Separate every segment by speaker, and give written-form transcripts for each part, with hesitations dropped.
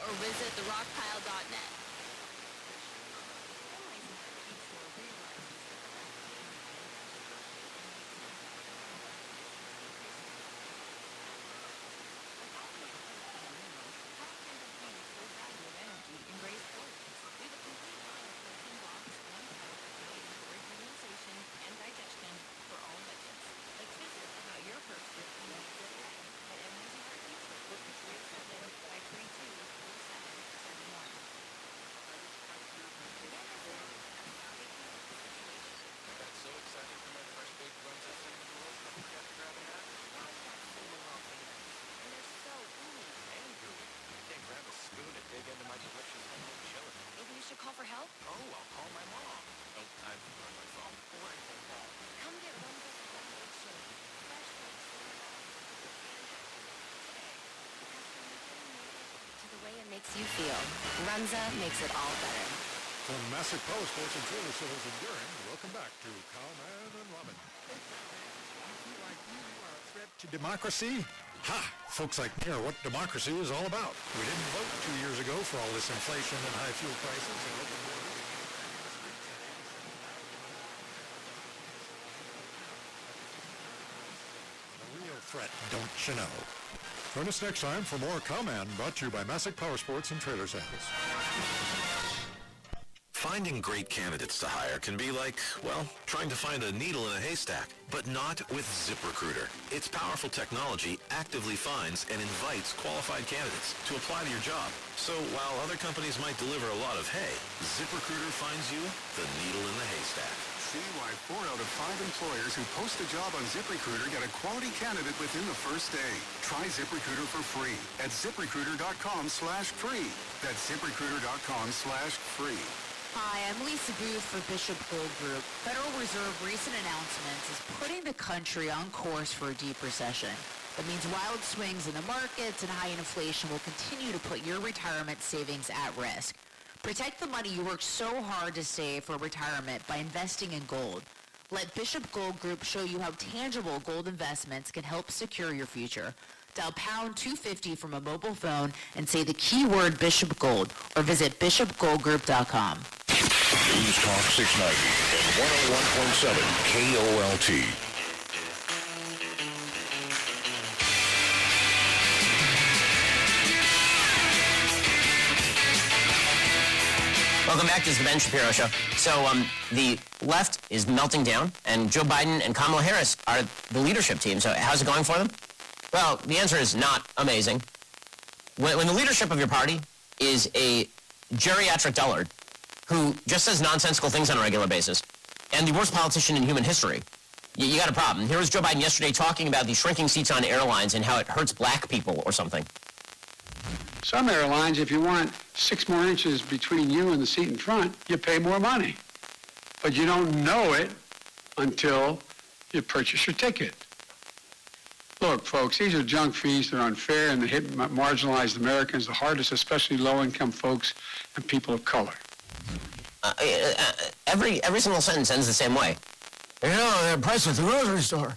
Speaker 1: or visit therockpile.net. Maybe you should call for help?
Speaker 2: Oh, I'll call my mom. Oh, I've run my phone.
Speaker 1: Come get Runza's homemade shake. Fresh to the way it makes you feel. Runza makes it all better.
Speaker 3: From Massive Power Sports and Trailer Sales Enduring, welcome back to Cowman and Robin. Feel like you are a threat to democracy? Ha! Folks like me are what democracy is all about. We didn't vote 2 years ago for all this inflation and high fuel prices and open borders. A real threat, don't you know? Join us next time for more Cowman, brought to you by Massive Power Sports and Trailer Sales.
Speaker 4: Finding great candidates to hire can be like, well, trying to find a needle in a haystack, but not with ZipRecruiter. Its powerful technology actively finds and invites qualified candidates to apply to your job. So while other companies might deliver a lot of hay, ZipRecruiter finds you the needle in the haystack.
Speaker 5: See why 4 out of 5 employers who post a job on ZipRecruiter get a quality candidate within the first day. Try ZipRecruiter for free at ZipRecruiter.com/free. That's ZipRecruiter.com/free.
Speaker 6: Hi, I'm Lisa Booth for Bishop Gold Group. Federal Reserve recent announcements is putting the country on course for a deep recession. That means wild swings in the markets and high inflation will continue to put your retirement savings at risk. Protect the money you worked so hard to save for retirement by investing in gold. Let Bishop Gold Group show you how tangible gold investments can help secure your future. Dial pound 250 from a mobile phone and say the keyword Bishop Gold or visit bishopgoldgroup.com.
Speaker 7: News Talk 690 and 101.7 KOLT.
Speaker 8: Welcome back. This is the Ben Shapiro Show. So the left is melting down, and Joe Biden and Kamala Harris are the leadership team. So how's it going for them? Well, the answer is not amazing. When the leadership of your party is a geriatric dullard who just says nonsensical things on a regular basis, and the worst politician in human history, you got a problem. Here was Joe Biden yesterday talking about the shrinking seats on airlines and how it hurts black people or something.
Speaker 9: Some airlines, if you want 6 more inches between you and the seat in front, you pay more money. But you don't know it until you purchase your ticket. Look, folks, these are junk fees. They're unfair, and they hit marginalized Americans the hardest, especially low-income folks and people of color.
Speaker 8: Every single sentence ends the same way. You know, the price at the grocery store.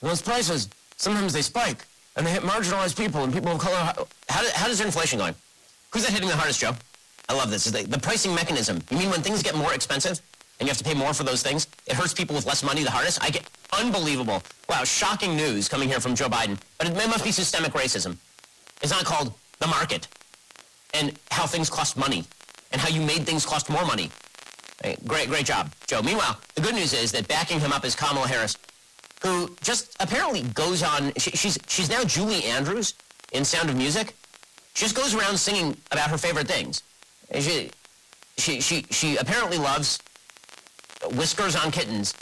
Speaker 8: Those prices, sometimes they spike, and they hit marginalized people and people of color. How does inflation going? Who's that hitting the hardest, Joe? I love this. The pricing mechanism. You mean when things get more expensive and you have to pay more for those things, it hurts people with less money the hardest? I get unbelievable. Wow, shocking news coming here from Joe Biden. But it must be systemic racism. It's not called the market and how things cost money and how you made things cost more money. Great job, Joe. Meanwhile, the good news is that backing him up is Kamala Harris, who just apparently goes on. She's now Julie Andrews in Sound of Music. She just goes around singing about her favorite things. She apparently loves whiskers on kittens,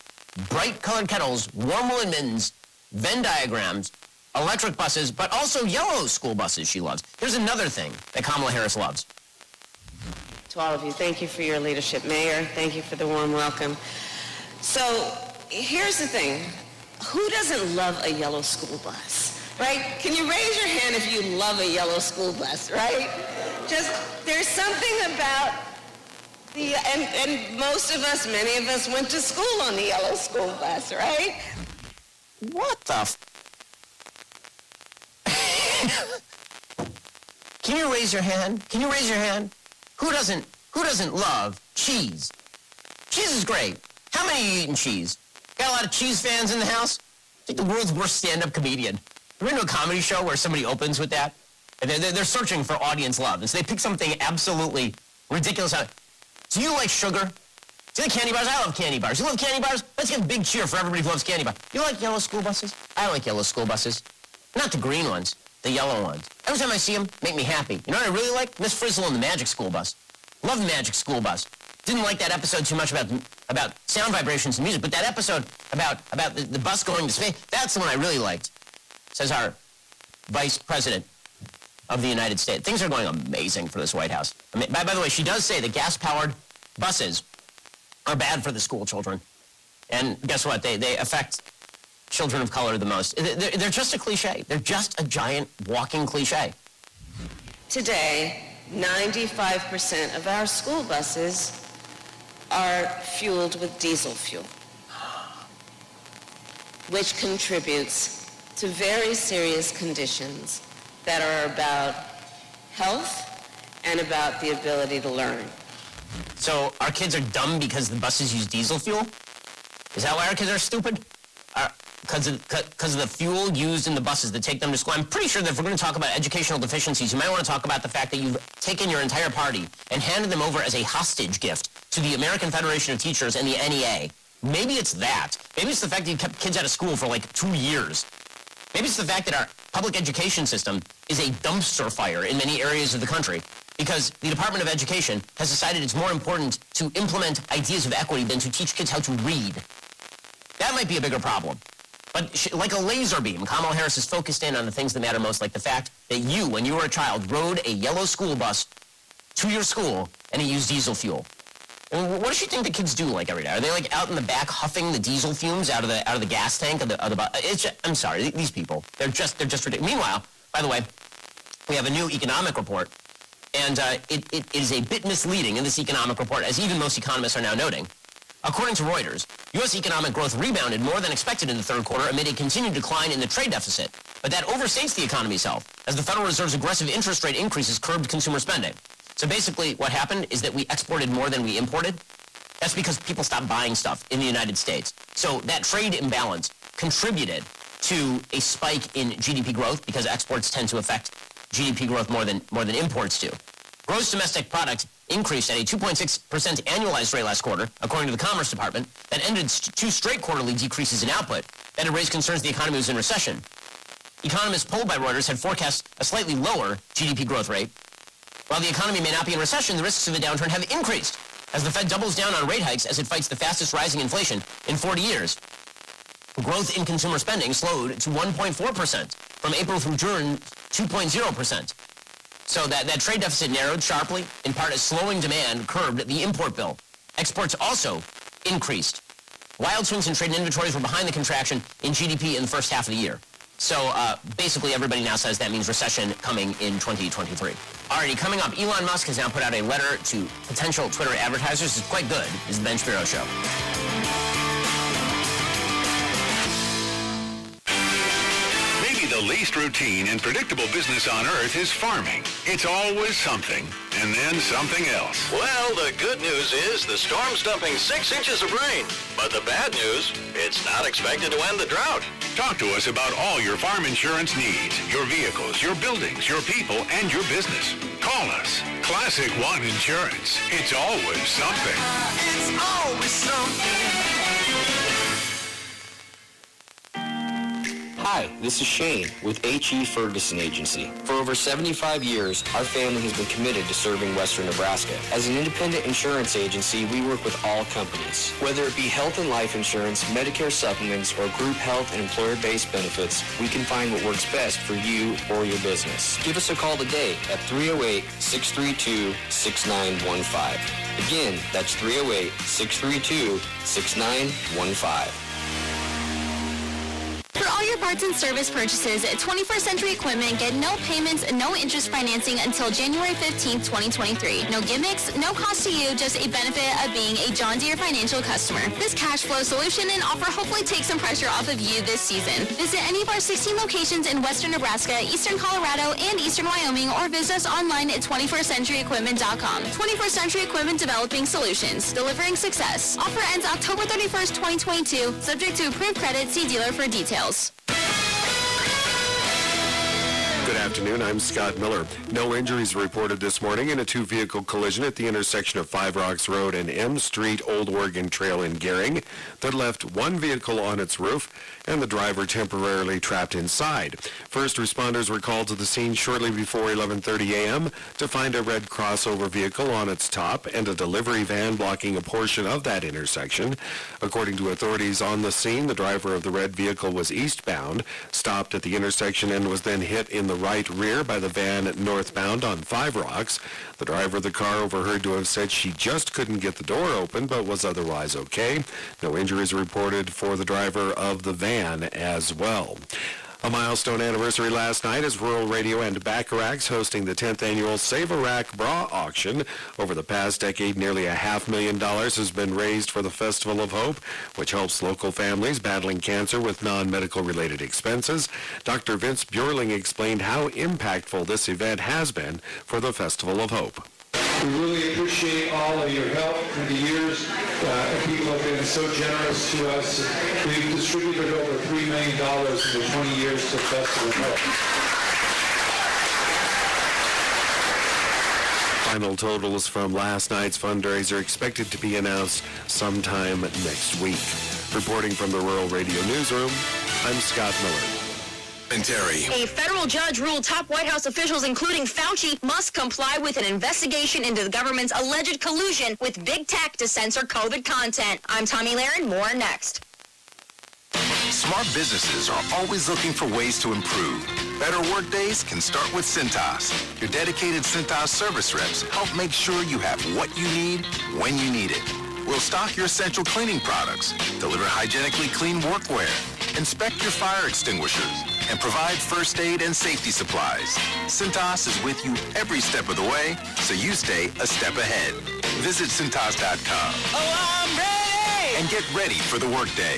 Speaker 8: bright-colored kettles, warm woolen mittens, Venn diagrams, electric buses, but also yellow school buses she loves. Here's another thing that Kamala Harris loves.
Speaker 10: To all of you, thank you for your leadership, Mayor. Thank you for the warm welcome. So here's the thing. Who doesn't love a yellow school bus, right? Can you raise your hand if you love a yellow school bus, right? Just, there's something about the, and most of us, many of us went to school on the yellow school bus, right?
Speaker 8: What the Can you raise your hand? Can you raise your hand? Who doesn't love cheese? Cheese is great. How many of you eating cheese? Got a lot of cheese fans in the house? I think the world's worst stand-up comedian. You ever been to a comedy show where somebody opens with that? And they're searching for audience love. And so they pick something absolutely ridiculous. Do you like sugar? Do you like candy bars? I love candy bars. You love candy bars? Let's give a big cheer for everybody who loves candy bars. You like yellow school buses? I like yellow school buses. Not the green ones, the yellow ones. Every time I see them, make me happy. You know what I really like? Miss Frizzle and the Magic School Bus. Love the Magic School Bus. Didn't like that episode too much about sound vibrations and music, but that episode about the bus going to space, that's the one I really liked, says our Vice President of the United States. Things are going amazing for this White House. I mean, by the way, she does say that gas-powered buses are bad for the school children. And guess what? They affect children of color the most. They're just a cliche. They're just a giant walking cliche.
Speaker 10: Today, 95% of our school buses are fueled with diesel fuel, which contributes to very serious conditions that are about health and about the ability to learn.
Speaker 8: So our kids are dumb because the buses use diesel fuel? Is that why our kids are stupid? Because of the fuel used in the buses that take them to school? I'm pretty sure that if we're going to talk about educational deficiencies, you might want to talk about the fact that you've taken your entire party and handed them over as a hostage gift to the American Federation of Teachers and the NEA. Maybe it's that. Maybe it's the fact that you kept kids out of school for like 2 years. Maybe it's the fact that our public education system is a dumpster fire in many areas of the country because the Department of Education has decided it's more important to implement ideas of equity than to teach kids how to read. That might be a bigger problem. But like a laser beam, Kamala Harris is focused in on the things that matter most, like the fact that you, when you were a child, rode a yellow school bus to your school and it used diesel fuel. And what does she think the kids do like every day? Are they like out in the back huffing the diesel fumes out of the gas tank of the bus? It's just, I'm sorry, these people, they're just ridiculous. Meanwhile, by the way, we have a new economic report, and it is a bit misleading in this economic report, as even most economists are now noting. According to Reuters, U.S. economic growth rebounded more than expected in the third quarter amid a continued decline in the trade deficit. But that overstates the economy's health, as the Federal Reserve's aggressive interest rate increases curbed consumer spending. So basically what happened is that we exported more than we imported. That's because people stopped buying stuff in the United States. So that trade imbalance contributed to a spike in GDP growth because exports tend to affect GDP growth more than imports do. Gross domestic product increased at a 2.6% annualized rate last quarter, according to the Commerce Department, that ended 2 straight quarterly decreases in output that had raised concerns the economy was in recession. Economists polled by Reuters had forecast a slightly lower GDP growth rate. While the economy may not be in recession, the risks of a downturn have increased as the Fed doubles down on rate hikes as it fights the fastest rising inflation in 40 years. Growth in consumer spending slowed to 1.4%, from April through June, 2.0%. So that trade deficit narrowed sharply, in part as slowing demand curbed the import bill. Exports also increased. Wild swings in trade and inventories were behind the contraction in GDP in the first half of the year. So basically everybody now says that means recession coming in 2023. Alrighty, coming up, Elon Musk has now put out a letter to potential Twitter advertisers. It's quite good. This is the Ben Shapiro Show.
Speaker 5: The least routine and predictable business on earth is farming. It's always something, and then something else.
Speaker 4: Well, the good news is the storm's dumping 6 inches of rain. But the bad news, it's not expected to end the drought.
Speaker 5: Talk to us about all your farm insurance needs, your vehicles, your buildings, your people, and your business. Call us. Classic One Insurance. It's always something.
Speaker 11: It's always something.
Speaker 12: Hi, this is Shane with H.E. Ferguson Agency. For over 75 years, our family has been committed to serving Western Nebraska. As an independent insurance agency, we work with all companies. Whether it be health and life insurance, Medicare supplements, or group health and employer-based benefits, we can find what works best for you or your business. Give us a call today at 308-632-6915. Again, that's 308-632-6915.
Speaker 13: For all your parts and service purchases at 21st Century Equipment get no payments and no interest financing until January 15th, 2023. No gimmicks, no cost to you, just a benefit of being a John Deere financial customer. This cash flow solution and offer hopefully takes some pressure off of you this season. Visit any of our 16 locations in western Nebraska, eastern Colorado, and eastern Wyoming, or visit us online at 21stcenturyequipment.com. 21st Century Equipment Developing Solutions, delivering success. Offer ends October 31st, 2022. Subject to approved credit. See dealer for details.
Speaker 14: Good afternoon, I'm Scott Miller. No injuries reported this morning in a two-vehicle collision at the intersection of Five Rocks Road and M Street Old Oregon Trail in Gering that left one vehicle on its roof and the driver temporarily trapped inside. First responders were called to the scene shortly before 11:30 a.m. to find a red crossover vehicle on its top and a delivery van blocking a portion of that intersection. According to authorities on the scene, the driver of the red vehicle was eastbound, stopped at the intersection, and was then hit in the right rear by the van northbound on Five Rocks. The driver of the car overheard to have said she just couldn't get the door open but was otherwise okay. No injuries reported for the driver of the van as well. A milestone anniversary last night as Rural Radio and Bacharach's hosting the 10th annual Save a Rack Bra Auction. Over the past decade, nearly $500,000 has been raised for the Festival of Hope, which helps local families battling cancer with non-medical related expenses. Dr. Vince Bjorling explained how impactful this event has been for the Festival of Hope.
Speaker 15: We really appreciate all of your help through the years. People have been so generous to us. We've distributed over $3 million in the 20 years of Festival of Hope.
Speaker 14: Final totals from last night's fundraiser are expected to be announced sometime next week. Reporting from the Rural Radio Newsroom, I'm Scott Miller.
Speaker 16: And Terry. A federal judge ruled top White House officials, including Fauci, must comply with an investigation into the government's alleged collusion with big tech to censor COVID content. I'm Tommy Laren. More next.
Speaker 17: Smart businesses are always looking for ways to improve. Better work days can start with Cintas. Your dedicated Cintas service reps help make sure you have what you need when you need it. We'll stock your essential cleaning products, deliver hygienically clean workwear, inspect your fire extinguishers, and provide first aid and safety supplies. Cintas is with you every step of the way, so you stay a step ahead. Visit Cintas.com.
Speaker 16: Oh, I'm ready!
Speaker 17: And get ready for the workday.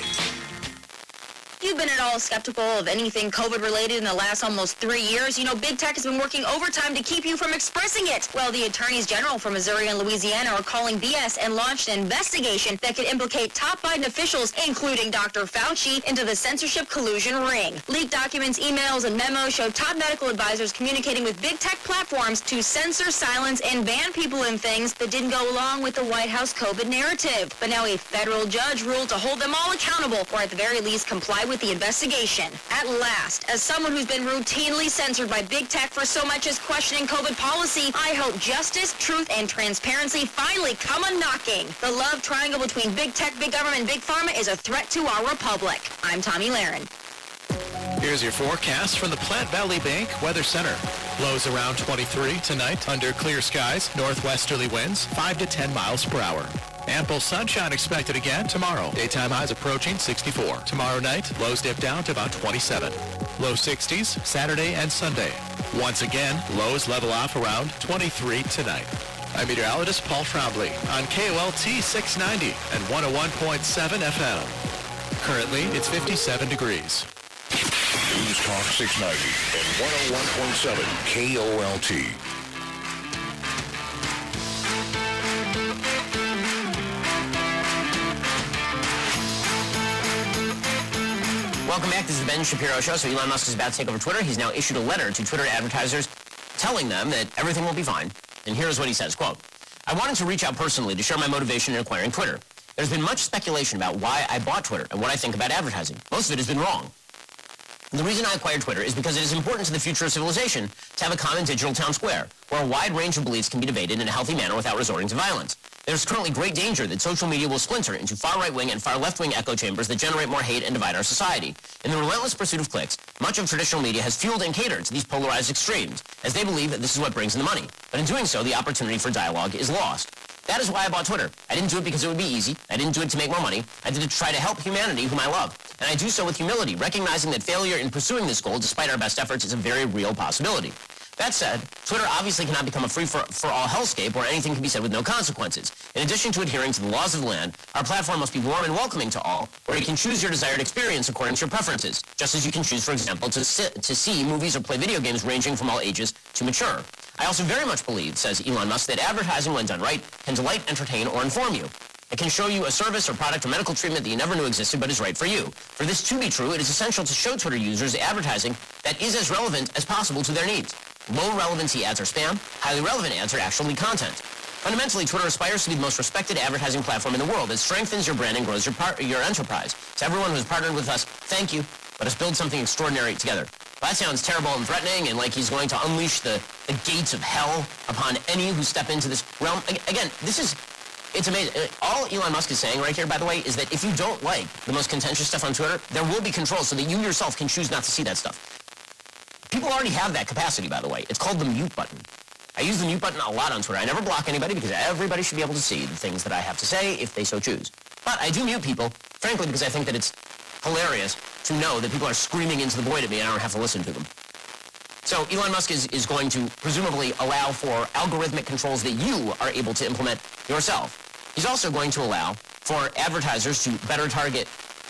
Speaker 16: You've been at all skeptical of anything COVID-related in the last almost 3 years. You know, big tech has been working overtime to keep you from expressing it. Well, the attorneys general from Missouri and Louisiana are calling BS and launched an investigation that could implicate top Biden officials, including Dr. Fauci, into the censorship collusion ring. Leaked documents, emails, and memos show top medical advisors communicating with big tech platforms to censor, silence, and ban people in things that didn't go along with the White House COVID narrative. But now a federal judge ruled to hold them all accountable, or at the very least comply with the investigation. At last, as someone who's been routinely censored by big tech for so much as questioning COVID policy, I hope justice, truth, and transparency finally come a-knocking. The love triangle between big tech, big government, and big pharma is a threat to our republic. I'm Tommy Laren.
Speaker 18: Here's your forecast from the Platte Valley Bank Weather Center. Lows around 23 tonight under clear skies, northwesterly winds 5 to 10 miles per hour. Ample sunshine expected again tomorrow. Daytime highs approaching 64. Tomorrow night, lows dip down to about 27. Low 60s Saturday and Sunday. Once again, lows level off around 23 tonight. I'm meteorologist Paul Trombley on KOLT 690 and 101.7 FM. Currently, it's 57 degrees.
Speaker 7: News Talk 690 and 101.7 KOLT.
Speaker 8: Welcome back. This is the Ben Shapiro Show. So Elon Musk is about to take over Twitter. He's now issued a letter to Twitter advertisers telling them that everything will be fine. And here's what he says, quote, I wanted to reach out personally to share my motivation in acquiring Twitter. There's been much speculation about why I bought Twitter and what I think about advertising. Most of it has been wrong. The reason I acquired Twitter is because it is important to the future of civilization to have a common digital town square where a wide range of beliefs can be debated in a healthy manner without resorting to violence. There's currently great danger that social media will splinter into far right-wing and far left-wing echo chambers that generate more hate and divide our society. In the relentless pursuit of clicks, much of traditional media has fueled and catered to these polarized extremes, as they believe that this is what brings in the money. But in doing so, the opportunity for dialogue is lost. That is why I bought Twitter. I didn't do it because it would be easy. I didn't do it to make more money. I did it to try to help humanity, whom I love. And I do so with humility, recognizing that failure in pursuing this goal, despite our best efforts, is a very real possibility. That said, Twitter obviously cannot become a free-for-all hellscape where anything can be said with no consequences. In addition to adhering to the laws of the land, our platform must be warm and welcoming to all, where you can choose your desired experience according to your preferences, just as you can choose, for example, to see movies or play video games ranging from all ages to mature. I also very much believe, says Elon Musk, that advertising, when done right, can delight, entertain, or inform you. It can show you a service or product or medical treatment that you never knew existed but is right for you. For this to be true, it is essential to show Twitter users advertising that is as relevant as possible to their needs. Low-relevancy ads are spam. Highly relevant ads are actually content. Fundamentally, Twitter aspires to be the most respected advertising platform in the world. It strengthens your brand and grows your enterprise. To everyone who has partnered with us, thank you. Let us build something extraordinary together. Well, that sounds terrible and threatening and like he's going to unleash the gates of hell upon any who step into this realm. Again, it's amazing. All Elon Musk is saying right here, by the way, is that if you don't like the most contentious stuff on Twitter, there will be controls so that you yourself can choose not to see that stuff. People already have that capacity, by the way. It's called the mute button. I use the mute button a lot on Twitter. I never block anybody because everybody should be able to see the things that I have to say if they so choose. But I do mute people, frankly, because I think that it's hilarious to know that people are screaming into the void at me and I don't have to listen to them. So Elon Musk is going to presumably allow for algorithmic controls that you are able to implement yourself. He's also going to allow for advertisers to better target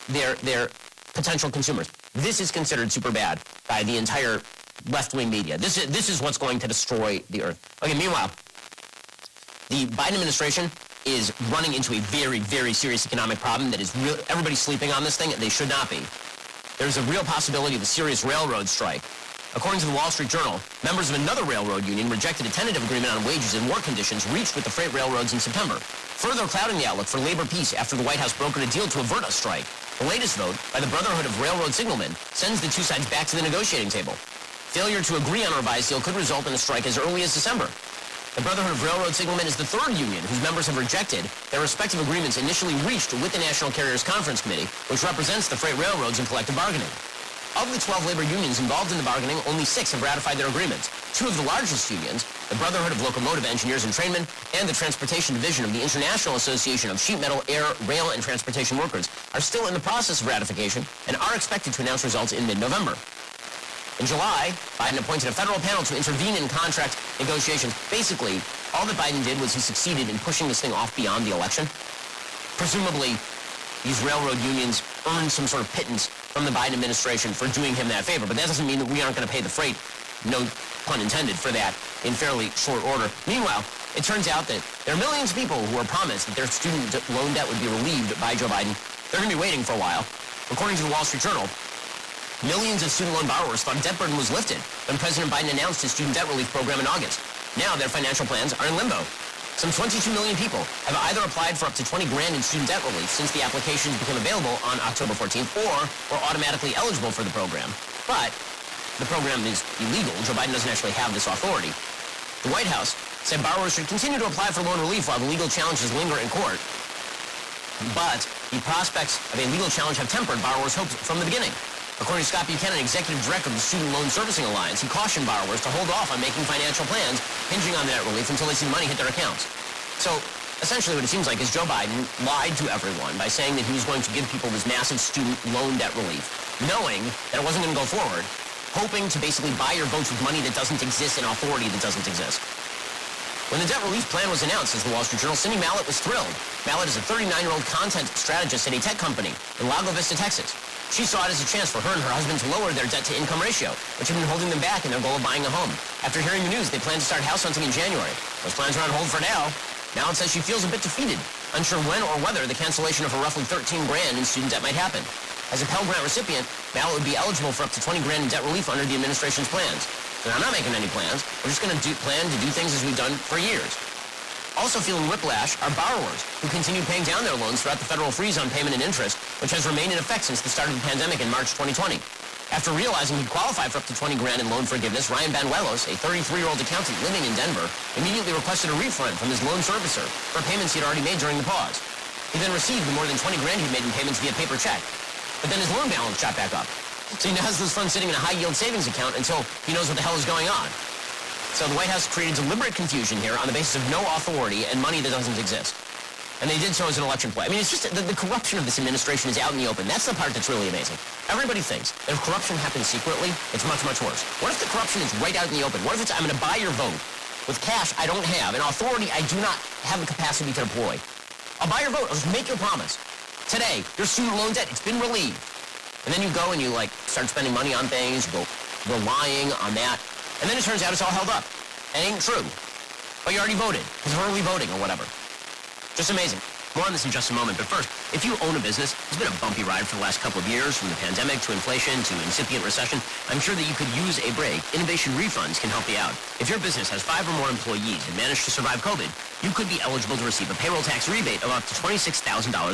Speaker 8: their potential consumers. This is considered super bad by the entire left-wing media. This is what's going to destroy the earth. Okay, meanwhile, the Biden administration is running into a very, very serious economic problem that is real. Everybody's sleeping on this thing. They should not be. There's a real possibility of a serious railroad strike. According to the Wall Street Journal, members of another railroad union rejected a tentative agreement on wages and work conditions reached with the freight railroads in September, further clouding the outlook for labor peace after the White House brokered a deal to avert a strike. The latest vote by the Brotherhood of Railroad Signalmen sends the two sides back to the negotiating table. Failure to agree on a revised deal could result in a strike as early as December. The Brotherhood of Railroad Signalmen is the third union whose members have rejected their respective agreements initially reached with the National Carriers Conference Committee, which represents the freight railroads in collective bargaining. Of the 12 labor unions involved in the bargaining, only 6 have ratified their agreements. 2 of the largest unions, the Brotherhood of Locomotive Engineers and Trainmen and the Transportation Division of the International Association of Sheet Metal, Air, Rail, and Transportation Workers, are still in the process of ratification and are expected to announce results in mid-November. In July, Biden appointed a federal panel to intervene in contract negotiations. Basically, all that Biden did was he succeeded in pushing this thing off beyond the election. Presumably, these railroad unions earned some sort of pittance from the Biden administration for doing him that favor. But that doesn't mean that we aren't going to pay the freight, no pun intended, for that in fairly short order. Meanwhile, it turns out that there are millions of people who are promised that their student loan debt would be relieved by Joe Biden. They're going to be waiting for a while. According to the Wall Street Journal, millions of student loan borrowers thought debt burden was lifted when President Biden announced his student debt relief program in August. Now their financial plans are in limbo. Some 22 million people have either applied for up to $20,000 in student debt relief since the applications became available on October 14th or were automatically eligible for the program. But the program is illegal. Joe Biden doesn't actually have this authority. The White House said borrowers should continue to apply for loan relief while the legal challenges linger in court. But the prospects of a legal challenge have tempered borrowers' hopes from the beginning. According to Scott Buchanan, executive director of the Student Loan Servicing Alliance, he cautioned borrowers to hold off on making financial plans hinging on debt relief until they see the money hit their accounts. So essentially what it seems like is Joe Biden lied to everyone by saying that he was going to give people this massive student loan debt relief, knowing that it wasn't going to go forward, hoping to basically buy your votes with money that doesn't exist and authority that doesn't exist. When the debt relief plan was announced, says the Wall Street Journal, Cindy Mallett was thrilled. Mallett is a 39-year-old content strategist at a tech company in Lago Vista, Texas. She saw it as a chance for her and her husband to lower their debt-to-income ratio, which had been holding them back in their goal of buying a home. After hearing the news, they plan to start house hunting in January. Those plans are on hold for now. Mallett says she feels a bit defeated, unsure when or whether the cancellation of her roughly $13,000 in student debt might happen. As a Pell Grant recipient, Mallett would be eligible for up to $20,000 in debt relief under the administration's plans. And I'm not making any plans. We're just going to plan to do things as we've done for years. Also feeling whiplash are borrowers who continue paying down their loans throughout the federal freeze on payment and interest, which has remained in effect since the start of the pandemic in March 2020. After realizing he'd qualified for up to $20,000 in loan forgiveness, Ryan Banuelos, a 33-year-old accountant living in Denver, immediately requested a refund from his loan servicer for payments he'd already made during the pause. He then received the more than $20,000 he'd made in payments via paper check. But then his loan balance shot back up. So he now has those funds sitting in a high-yield savings account until he knows what the hell is going on. So the White House created deliberate confusion here on the basis of no authority and money that doesn't exist. And they did so as an election play. I mean, it's just the corruption of this administration is out in the open. That's the part that's really amazing. Everybody thinks that if corruption happens secretly, it's much, much worse. What if the corruption is right out in the open? What if it's, I'm going to buy your vote with cash I don't have, and authority I do not have the capacity to deploy? I'll buy your vote. I'll just make you a promise. Today, your student loan debt, it's been relieved. And then you go and you, start spending money on things. You go relying on that. And then it turns out it's all held up. It ain't true. But you already voted. It's early voting or whatever. Just amazing. More on this in just a moment. But first, if you own a business, it's been a bumpy ride for the last couple of years, from the pandemic to inflation to incipient recession. I'm sure that you could use a break. Innovation Refunds can help you out. If your business has 5 or more employees and managed to survive COVID, you could be eligible to receive a payroll tax rebate of up to $26,000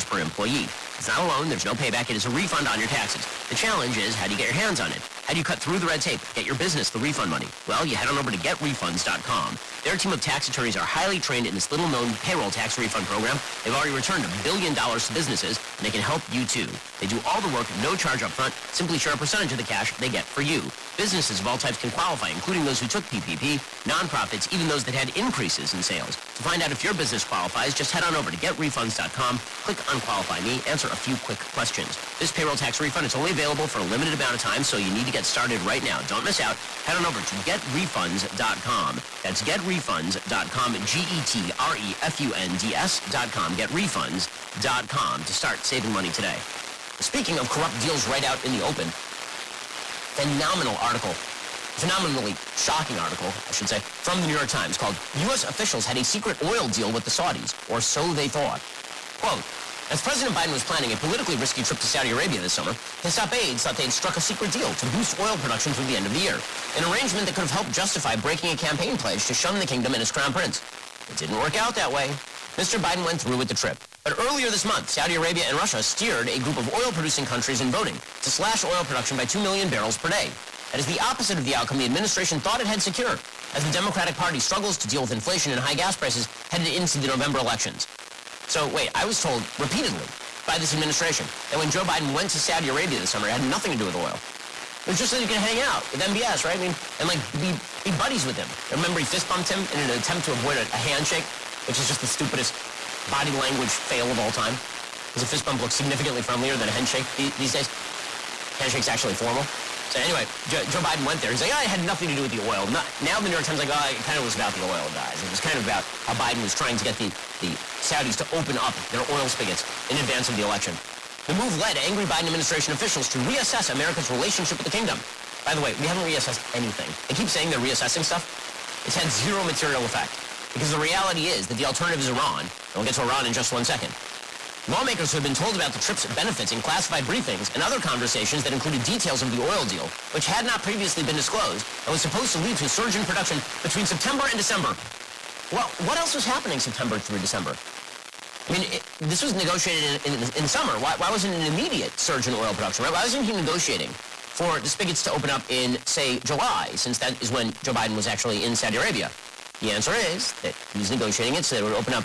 Speaker 8: per employee. It's not a loan. There's no payback. It is a refund on your taxes. The challenge is, how do you get your hands on it? How do you cut through the red tape? Get your business the refund money? Well, you head on over to getrefunds.com. Their team of tax attorneys are highly trained in this little-known payroll tax refund program. They've already returned $1 billion to businesses, and they can help you too. They do all the work, no charge up front. Simply share a percentage of the cash they get for you. Businesses of all types can qualify, including those who took PPP, nonprofits, even those that had increases in sales. To find out if your business qualifies, just head on over to getrefunds.com, click on Qualify Me, answer a few quick questions. This payroll tax refund is only available for a limited amount of time, so you need to get started right now. Don't miss out. Head on over to getrefunds.com. That's getrefunds.com, GETREFUNDS.com, getrefunds.com to start saving money today. Speaking of corrupt deals right out in the open, phenomenally shocking article, I should say, from the New York Times called U.S. Officials Had a Secret Oil Deal with the Saudis, or So They Thought. Quote, as President Biden was planning a politically risky trip to Saudi Arabia this summer, his top aides thought they'd struck a secret deal to boost oil production through the end of the year, an arrangement that could have helped justify breaking a campaign pledge to shun the kingdom and its crown prince. It didn't work out that way. Mr. Biden went through with the trip. But earlier this month, Saudi Arabia and Russia steered a group of oil-producing countries in voting to slash oil production by 2 million barrels per day. That is the opposite of the outcome the administration thought it had secured, as the Democratic Party struggles to deal with inflation and high gas prices headed into the November elections. So wait, I was told repeatedly by this administration that when Joe Biden went to Saudi Arabia this summer, it had nothing to do with oil. It was just that he could hang out with MBS, right? I mean, and be buddies with him. Remember, he fist bumped him in an attempt to avoid a handshake, which is just the stupidest body language fail of all time. Because a fist bump looks significantly friendlier than a handshake these days. Handshake's actually formal. So anyway, Joe Biden went there. He's like, it had nothing to do with the oil. Now the New York Times is like, it kind of was about the oil, guys. It was kind of about how Biden was trying to get the Saudis to open up their oil spigots in advance of the election. The move led angry Biden administration officials to reassess America's relationship with the kingdom. By the way, we haven't reassessed anything. They keep saying they're reassessing stuff. It's had zero material effect. Because the reality is that the alternative is Iran. And we'll get to Iran in just 1 second. Lawmakers who have been told about the trip's benefits in classified briefings and other conversations that included details of the oil deal, which had not previously been disclosed and was supposed to lead to a surge in production between September and December. Well, what else was happening September through December? I mean, this was negotiated in summer. Why wasn't it an immediate surge in oil production? Right? Why wasn't he negotiating for the spigots to open up in, say, July, since that is when Joe Biden was actually in Saudi Arabia? The answer is that he's negotiating it so that it would open up.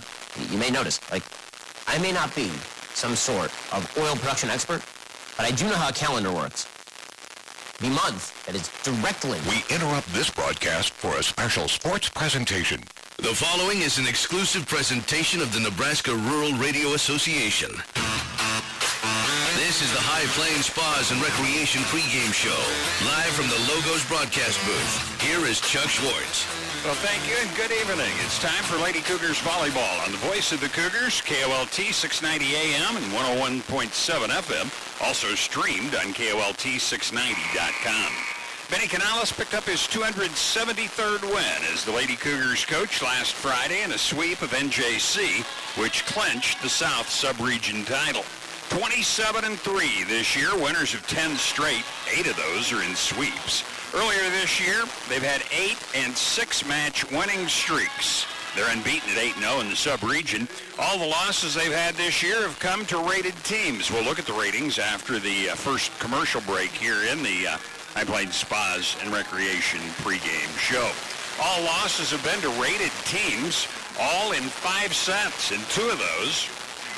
Speaker 8: You may notice, I may not be some sort of oil production expert, but I do know how a calendar works. The month that is directly...
Speaker 7: We interrupt this broadcast for a special sports presentation.
Speaker 19: The following is an exclusive presentation of the Nebraska Rural Radio Association. This is the High Plains Spas and Recreation pregame show, live from the Logos broadcast booth. Here is Chuck Schwartz.
Speaker 20: Well, thank you, and good evening. It's time for Lady Cougars Volleyball on the voice of the Cougars, KOLT 690 AM and 101.7 FM, also streamed on KOLT690.com. Benny Canales picked up his 273rd win as the Lady Cougars coach last Friday in a sweep of NJC, which clinched the South Sub-Region title. 27-3 this year, winners of 10 straight. 8 of those are in sweeps. Earlier this year, they've had 8 and 6 match winning streaks. They're unbeaten at 8-0 in the sub-region. All the losses they've had this year have come to rated teams. We'll look at the ratings after the first commercial break here in the High Plains Spas and Recreation pregame show. All losses have been to rated teams, all in 5 sets, and 2 of those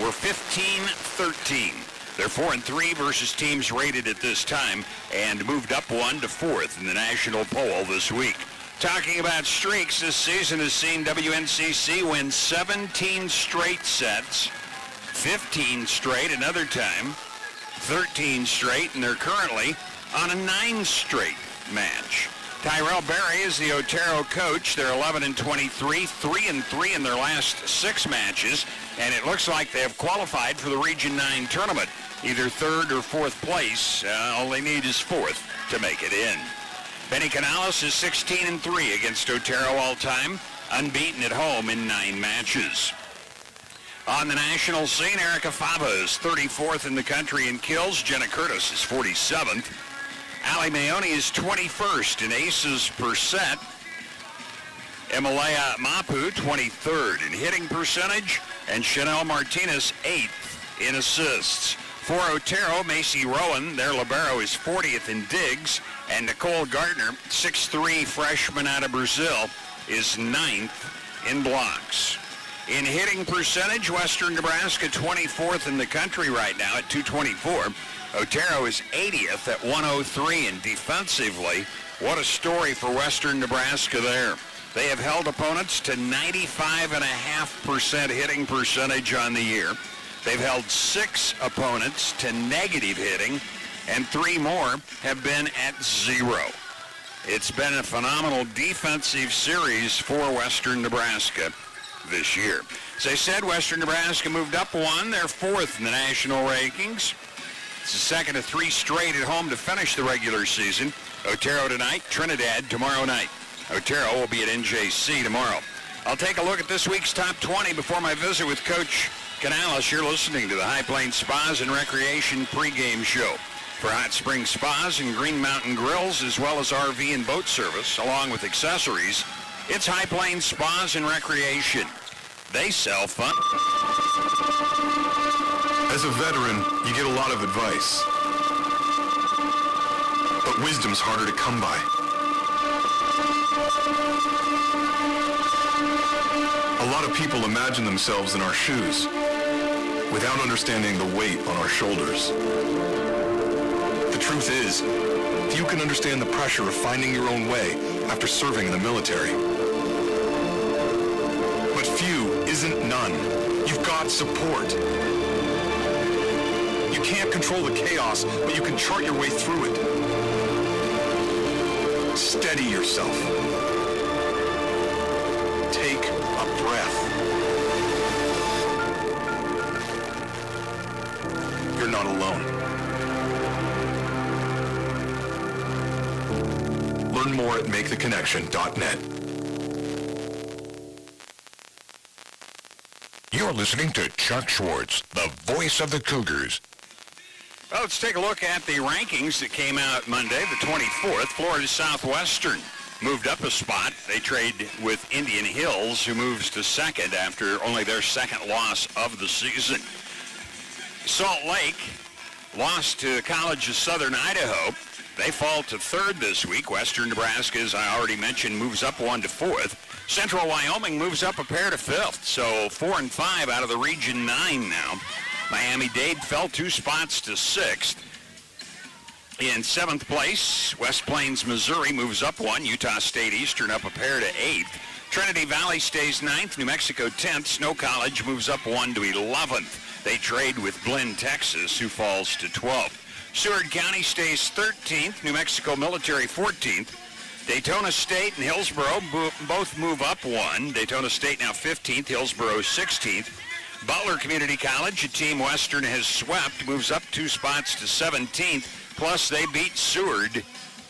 Speaker 20: were 15-13. They're 4-3 versus teams rated at this time and moved up 1 to 4th in the national poll this week. Talking about streaks, this season has seen WNCC win 17 straight sets, 15 straight another time, 13 straight, and they're currently on a 9 straight match. Tyrell Berry is the Otero coach. They're 11-23, 3-3 in their last 6 matches, and it looks like they have qualified for the Region 9 tournament, either 3rd or 4th place. All they need is 4th to make it in. Benny Canales is 16-3 against Otero all-time, unbeaten at home in 9 matches. On the national scene, Erica Fava is 34th in the country in kills. Jenna Curtis is 47th. Ali Maoni is 21st in aces per set. Emalea Mapu, 23rd in hitting percentage. And Chanel Martinez, 8th in assists. For Otero, Macy Rowan, their libero, is 40th in digs. And Nicole Gardner, 6'3", freshman out of Brazil, is 9th in blocks. In hitting percentage, Western Nebraska 24th in the country right now at 224. Otero is 80th at 103, and defensively, what a story for Western Nebraska there. They have held opponents to 95.5% hitting percentage on the year. They've held 6 opponents to negative hitting, and 3 more have been at 0. It's been a phenomenal defensive series for Western Nebraska this year. As I said, Western Nebraska moved up 1. They're 4th in the national rankings. It's the second of 3 straight at home to finish the regular season. Otero tonight, Trinidad tomorrow night. Otero will be at NJC tomorrow. I'll take a look at this week's top 20 before my visit with Coach Canales. You're listening to the High Plains Spas and Recreation pregame show. For Hot Springs Spas and Green Mountain Grills, as well as RV and boat service, along with accessories, it's High Plains Spas and Recreation. They sell fun.
Speaker 21: As a veteran, you get a lot of advice. But wisdom's harder to come by. A lot of people imagine themselves in our shoes without understanding the weight on our shoulders. The truth is, few can understand the pressure of finding your own way after serving in the military. But few isn't none. You've got support. You can't control the chaos, but you can chart your way through it. Steady yourself. Take a breath. You're not alone. Learn more at maketheconnection.net.
Speaker 7: You're listening to Chuck Schwartz, the voice of the Cougars.
Speaker 20: Well, let's take a look at the rankings that came out Monday, the 24th. Florida Southwestern moved up a spot. They trade with Indian Hills, who moves to 2nd after only their 2nd loss of the season. Salt Lake lost to the College of Southern Idaho. They fall to 3rd this week. Western Nebraska, as I already mentioned, moves up 1 to 4th. Central Wyoming moves up a pair to 5th, so 4 and 5 out of the Region 9 now. Miami-Dade fell 2 spots to 6th. In 7th place, West Plains, Missouri moves up 1. Utah State Eastern up a pair to 8th. Trinity Valley stays 9th. New Mexico 10th. Snow College moves up 1 to 11th. They trade with Glenn, Texas, who falls to 12th. Seward County stays 13th. New Mexico Military 14th. Daytona State and Hillsboro both move up 1. Daytona State now 15th. Hillsboro 16th. Butler Community College, a team Western has swept, moves up 2 spots to 17th. Plus, they beat Seward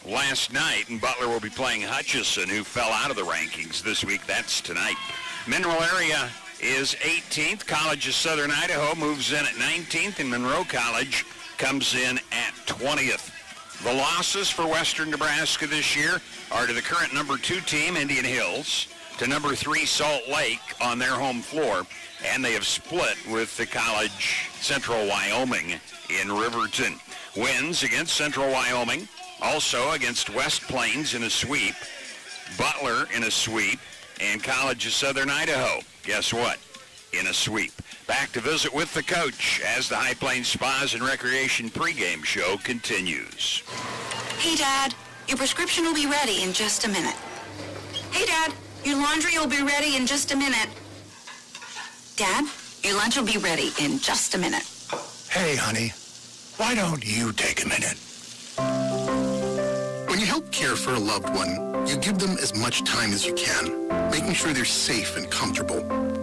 Speaker 20: last night, and Butler will be playing Hutchison, who fell out of the rankings this week. That's tonight. Mineral Area is 18th. College of Southern Idaho moves in at 19th, and Monroe College comes in at 20th. The losses for Western Nebraska this year are to the current number 2 team, Indian Hills, to number 3, Salt Lake, on their home floor, and they have split with the College Central Wyoming in Riverton. Wins against Central Wyoming, also against West Plains in a sweep, Butler in a sweep, and College of Southern Idaho, guess what, in a sweep. Back to visit with the coach as the High Plains Spas and Recreation pregame show continues.
Speaker 22: Hey, Dad, your prescription will be ready in just a minute.
Speaker 2: Hey, Dad, your laundry will be ready in just a minute. Dad, your lunch will be ready in just a minute.
Speaker 7: Hey, honey, why don't you take a minute?
Speaker 5: When you help care for a loved one, you give them as much time as you can, making sure they're safe and comfortable.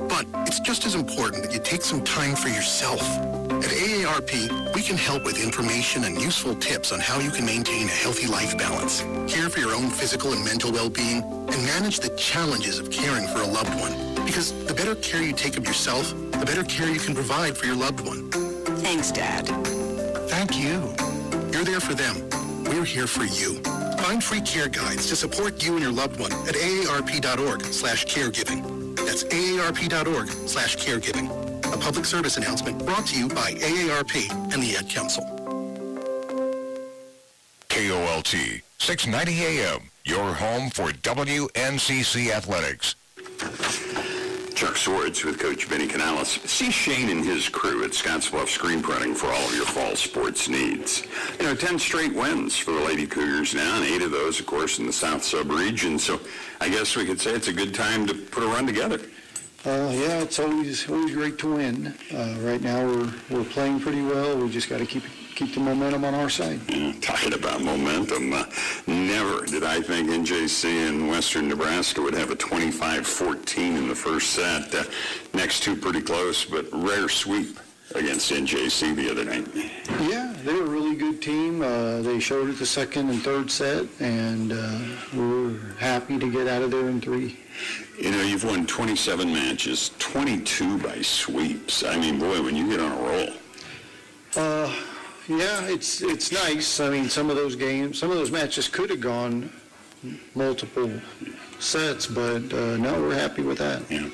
Speaker 5: But it's just as important that you take some time for yourself. At AARP, we can help with information and useful tips on how you can maintain a healthy life balance, care for your own physical and mental well-being, and manage the challenges of caring for a loved one. Because the better care you take of yourself, the better care you can provide for your loved one.
Speaker 2: Thanks, Dad.
Speaker 5: Thank you. You're there for them. We're here for you. Find free care guides to support you and your loved one at aarp.org/caregiving. That's aarp.org/caregiving. A public service announcement brought to you by AARP and the Ad Council.
Speaker 7: KOLT, 690 AM, your home for WNCC Athletics.
Speaker 20: Chuck Swords with Coach Benny Canales. See Shane and his crew at Scottsbluff Screen Printing for all of your fall sports needs. 10 straight wins for the Lady Cougars now, and 8 of those, of course, in the South Sub-region. So I guess we could say it's a good time to put a run together.
Speaker 22: Yeah, it's always great to win. Right now we're playing pretty well. We just got to keep the momentum on our side.
Speaker 20: Yeah, talking about momentum, never did I think NJC and Western Nebraska would have a 25-14 in the first set. Next two pretty close, but rare sweep against NJC the other night.
Speaker 22: Yeah, they're a really good team. They showed it the second and third set, and we're happy to get out of there in 3.
Speaker 20: You've won 27 matches, 22 by sweeps. I mean, boy, when you get on a roll.
Speaker 22: Yeah, it's nice. I mean, some of those matches could have gone multiple sets, but no, we're happy with that.
Speaker 20: Yeah.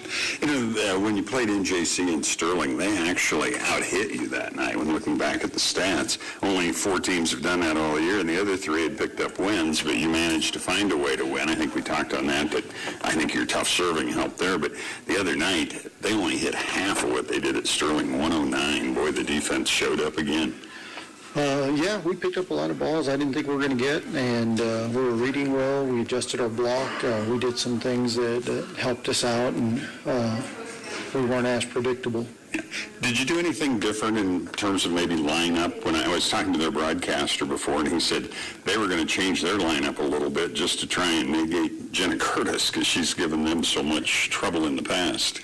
Speaker 20: When you played NJC in Sterling, they actually out-hit you that night. When looking back at the stats, only 4 teams have done that all year, and the other 3 had picked up wins, but you managed to find a way to win. I think we talked on that, but I think your tough serving helped there. But the other night, they only hit half of what they did at Sterling, 109. Boy, the defense showed up again.
Speaker 22: Yeah, we picked up a lot of balls I didn't think we were going to get, and we were reading well. We adjusted our block. We did some things that helped us out, and we weren't as predictable.
Speaker 20: Did you do anything different in terms of maybe lineup? When I was talking to their broadcaster before, and he said they were going to change their lineup a little bit just to try and negate Jenna Curtis because she's given them so much trouble in the past.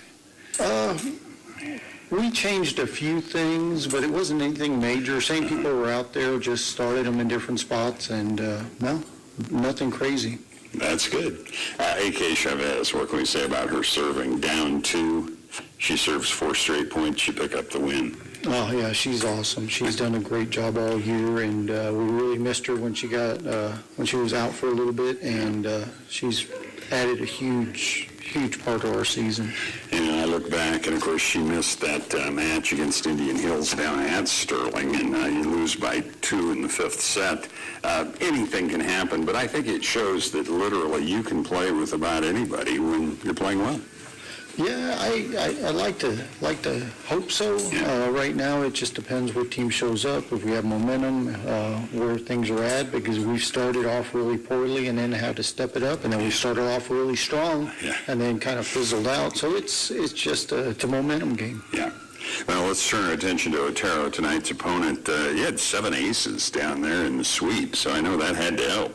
Speaker 22: We changed a few thing, but it wasn't anything major. Same people were out there, just started them in different spots, and no, nothing crazy.
Speaker 20: That's good. A.K. Chavez, what can we say about her serving? Down 2, she serves 4 straight points, you pick up the win.
Speaker 22: Oh, yeah, she's awesome. She's done a great job all year, and we really missed her when she was out for a little bit, and she's added a huge part of our season.
Speaker 20: I look back, and of course she missed that match against Indian Hills down at Sterling, and you lose by 2 in the 5th set. Anything can happen, but I think it shows that literally you can play with about anybody when you're playing well.
Speaker 22: Yeah, I like to hope so.
Speaker 20: Yeah.
Speaker 22: Right now, it just depends what team shows up, if we have momentum, where things are at, because we've started off really poorly and then had to step it up, and then we started off really strong and then kind of fizzled out. So it's just it's a momentum game.
Speaker 20: Yeah. Well, let's turn our attention to Otero, tonight's opponent. You had 7 aces down there in the sweep, so I know that had to help.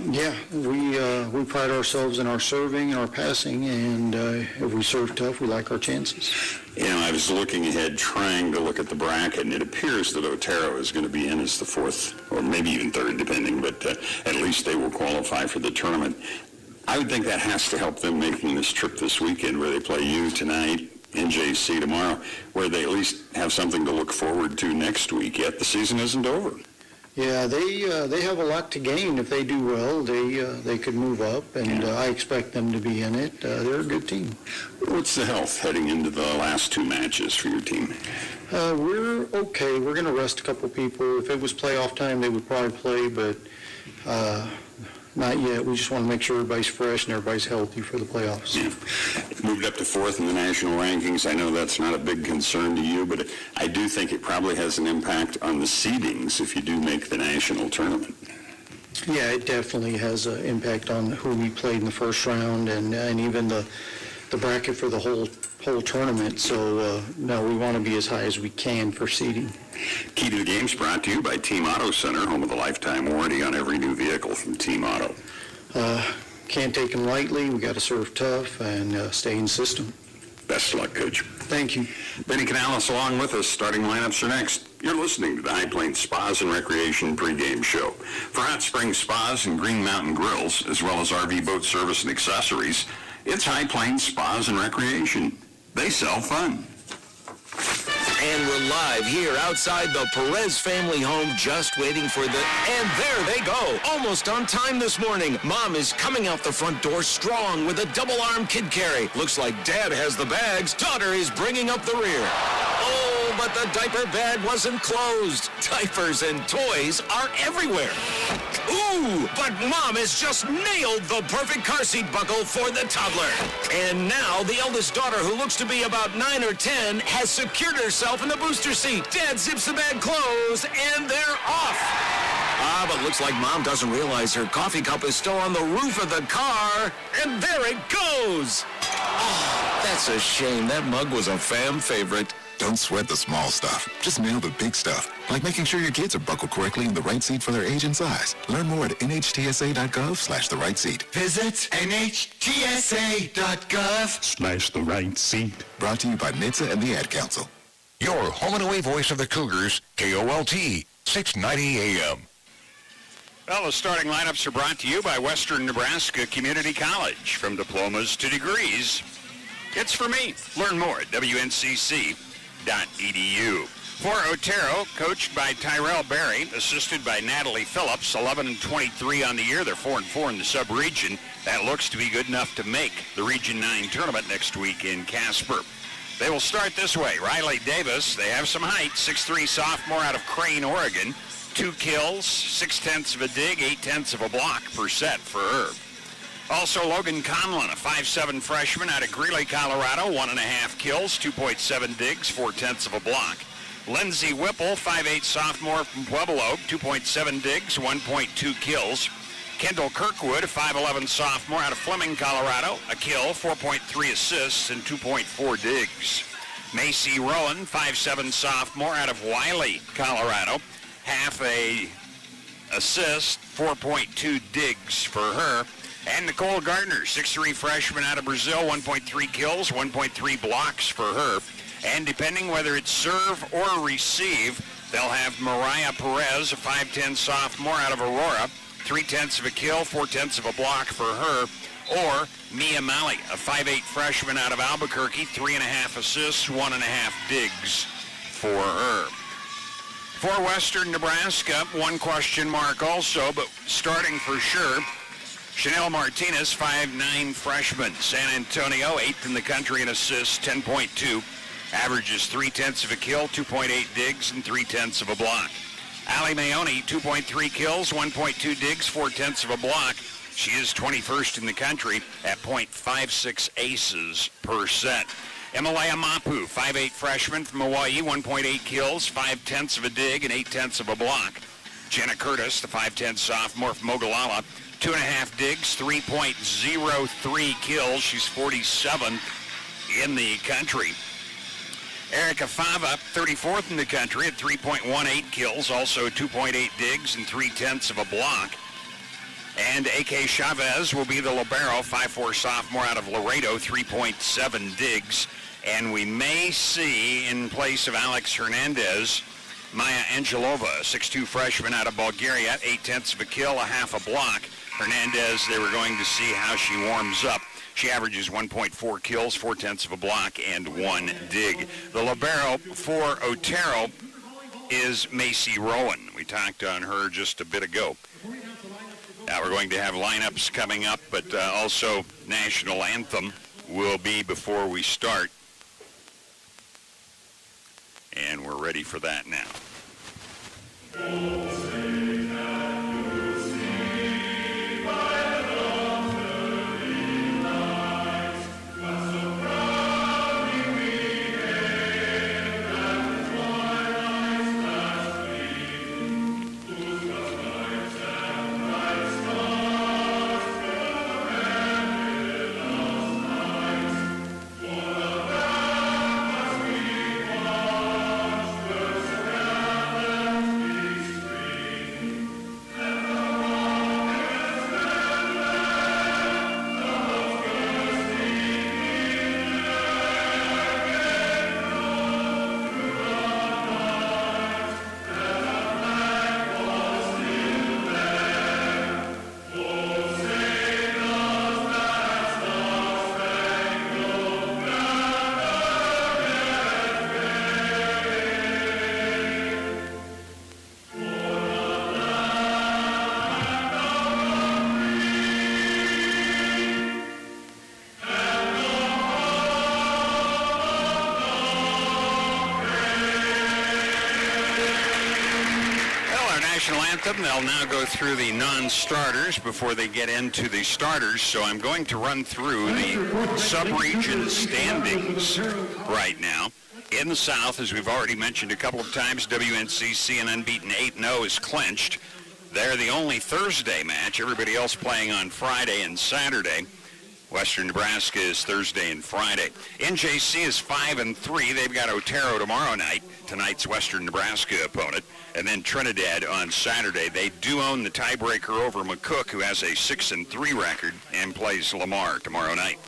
Speaker 22: Yeah, we pride ourselves in our serving and our passing, and if we serve tough, we like our chances.
Speaker 20: I was looking ahead, trying to look at the bracket, and it appears that Otero is going to be in as the 4th, or maybe even 3rd, depending, but at least they will qualify for the tournament. I would think that has to help them making this trip this weekend, where they play you tonight, NJC tomorrow, where they at least have something to look forward to next week, yet the season isn't over.
Speaker 22: Yeah, they have a lot to gain if they do well. They could move up, and I expect them to be in it. They're a good team.
Speaker 20: What's the health heading into the last 2 matches for your team?
Speaker 22: We're okay. We're going to rest a couple people. If it was playoff time, they would probably play, but not yet. We just want to make sure everybody's fresh and everybody's healthy for the playoffs.
Speaker 20: Yeah. Moved up to 4th in the national rankings. I know that's not a big concern to you, but I do think it probably has an impact on the seedings if you do make the national tournament.
Speaker 22: Yeah, it definitely has an impact on who we played in the first round and even the bracket for the whole tournament. So, no, we want to be as high as we can for seeding.
Speaker 5: Key to the Game's brought to you by Team Auto Center, home of the lifetime warranty on every new vehicle from Team Auto.
Speaker 22: Can't take them lightly. We got to serve tough and stay in system.
Speaker 5: Best of luck, Coach.
Speaker 22: Thank you.
Speaker 5: Benny Canales along with us. Starting lineups are next. You're listening to the High Plains Spas and Recreation pregame show. For Hot Springs Spas and Green Mountain Grills, as well as RV boat service and accessories, it's High Plains Spas and Recreation. They sell fun.
Speaker 1: And we're live here outside the Perez family home, just waiting for the... And there they go, almost on time this morning. Mom is coming out the front door strong with a double-arm kid carry. Looks like Dad has the bags. Daughter is bringing up the rear. Oh, but the diaper bag wasn't closed. Diapers and toys are everywhere. Ooh, but Mom has just nailed the perfect car seat buckle for the toddler. And now the eldest daughter, who looks to be about 9 or 10, has secured herself in the booster seat. Dad zips the bag closed, and they're off. But looks like Mom doesn't realize her coffee cup is still on the roof of the car, and there it goes. Oh, that's a shame. That mug was a fam favorite.
Speaker 21: Don't sweat the small stuff. Just nail the big stuff, like making sure your kids are buckled correctly in the right seat for their age and size. Learn more at nhtsa.gov/the right seat.
Speaker 11: Visit nhtsa.gov/the right seat.
Speaker 21: Brought to you by NHTSA and the Ad Council.
Speaker 7: Your home and away voice of the Cougars, KOLT, 690 AM.
Speaker 20: Well, the starting lineups are brought to you by Western Nebraska Community College. From diplomas to degrees, it's for me. Learn more at WNCC.edu. For Otero, coached by Tyrell Berry, assisted by Natalie Phillips, 11-23 on the year. They're 4-4 in the sub-region. That looks to be good enough to make the Region 9 tournament next week in Casper. They will start this way. Riley Davis, they have some height, 6'3" sophomore out of Crane, Oregon. 2 kills, 0.6 of a dig, 0.8 of a block per set for her. Also, Logan Conlon, a 5'7" freshman out of Greeley, Colorado, 1.5 kills, 2.7 digs, 0.4 of a block. Lindsey Whipple, 5'8" sophomore from Pueblo, 2.7 digs, 1.2 kills. Kendall Kirkwood, a 5'11" sophomore out of Fleming, Colorado, a kill, 4.3 assists, and 2.4 digs. Macy Rowan, 5'7" sophomore out of Wiley, Colorado, half a assist, 4.2 digs for her. And Nicole Gardner, 6'3" freshman out of Brazil, 1.3 kills, 1.3 blocks for her. And depending whether it's serve or receive, they'll have Mariah Perez, a 5'10" sophomore out of Aurora, 0.3 of a kill, 0.4 of a block for her. Or Mia Malley, a 5'8" freshman out of Albuquerque, 3.5 assists, 1.5 digs for her. For Western Nebraska, one question mark also, but starting for sure, Chanel Martinez, 5'9" freshman. San Antonio, 8th in the country in assists, 10.2. Averages 0.3 of a kill, 2.8 digs, and 0.3 of a block. Ali Maoni, 2.3 kills, 1.2 digs, 0.4 of a block. She is 21st in the country at 0.56 aces per set. Emalea Mapu, 5'8" freshman from Hawaii, 1.8 kills, 0.5 of a dig, and 0.8 of a block. Jenna Curtis, the 5'10" sophomore from Ogallala, 2.5 digs, 3.03 kills. She's 47th in the country. Erica Fava, 34th in the country at 3.18 kills, also 2.8 digs and 0.3 of a block. And A.K. Chavez will be the libero, 5'4" sophomore out of Laredo, 3.7 digs. And we may see, in place of Alex Hernandez, Maya Angelova, 6'2" freshman out of Bulgaria, 0.8 of a kill, a half a block. Hernandez, they were going to see how she warms up. She averages 1.4 kills, 0.4 of a block, and 1 dig. The libero for Otero is Macy Rowan. We talked on her just a bit ago. Now we're going to have lineups coming up, but also national anthem will be before we start. And we're ready for that now. national anthem. They'll now go through the non-starters before they get into the starters. So I'm going to run through the sub-region standings right now. In the South, as we've already mentioned a couple of times, WNCC, an unbeaten 8-0, is clinched. They're the only Thursday match. Everybody else playing on Friday and Saturday. Western Nebraska is Thursday and Friday. NJC is 5-3. They've got Otero tomorrow night, tonight's Western Nebraska opponent, and then Trinidad on Saturday. They do own the tiebreaker over McCook, who has a 6-3 record and plays Lamar tomorrow night.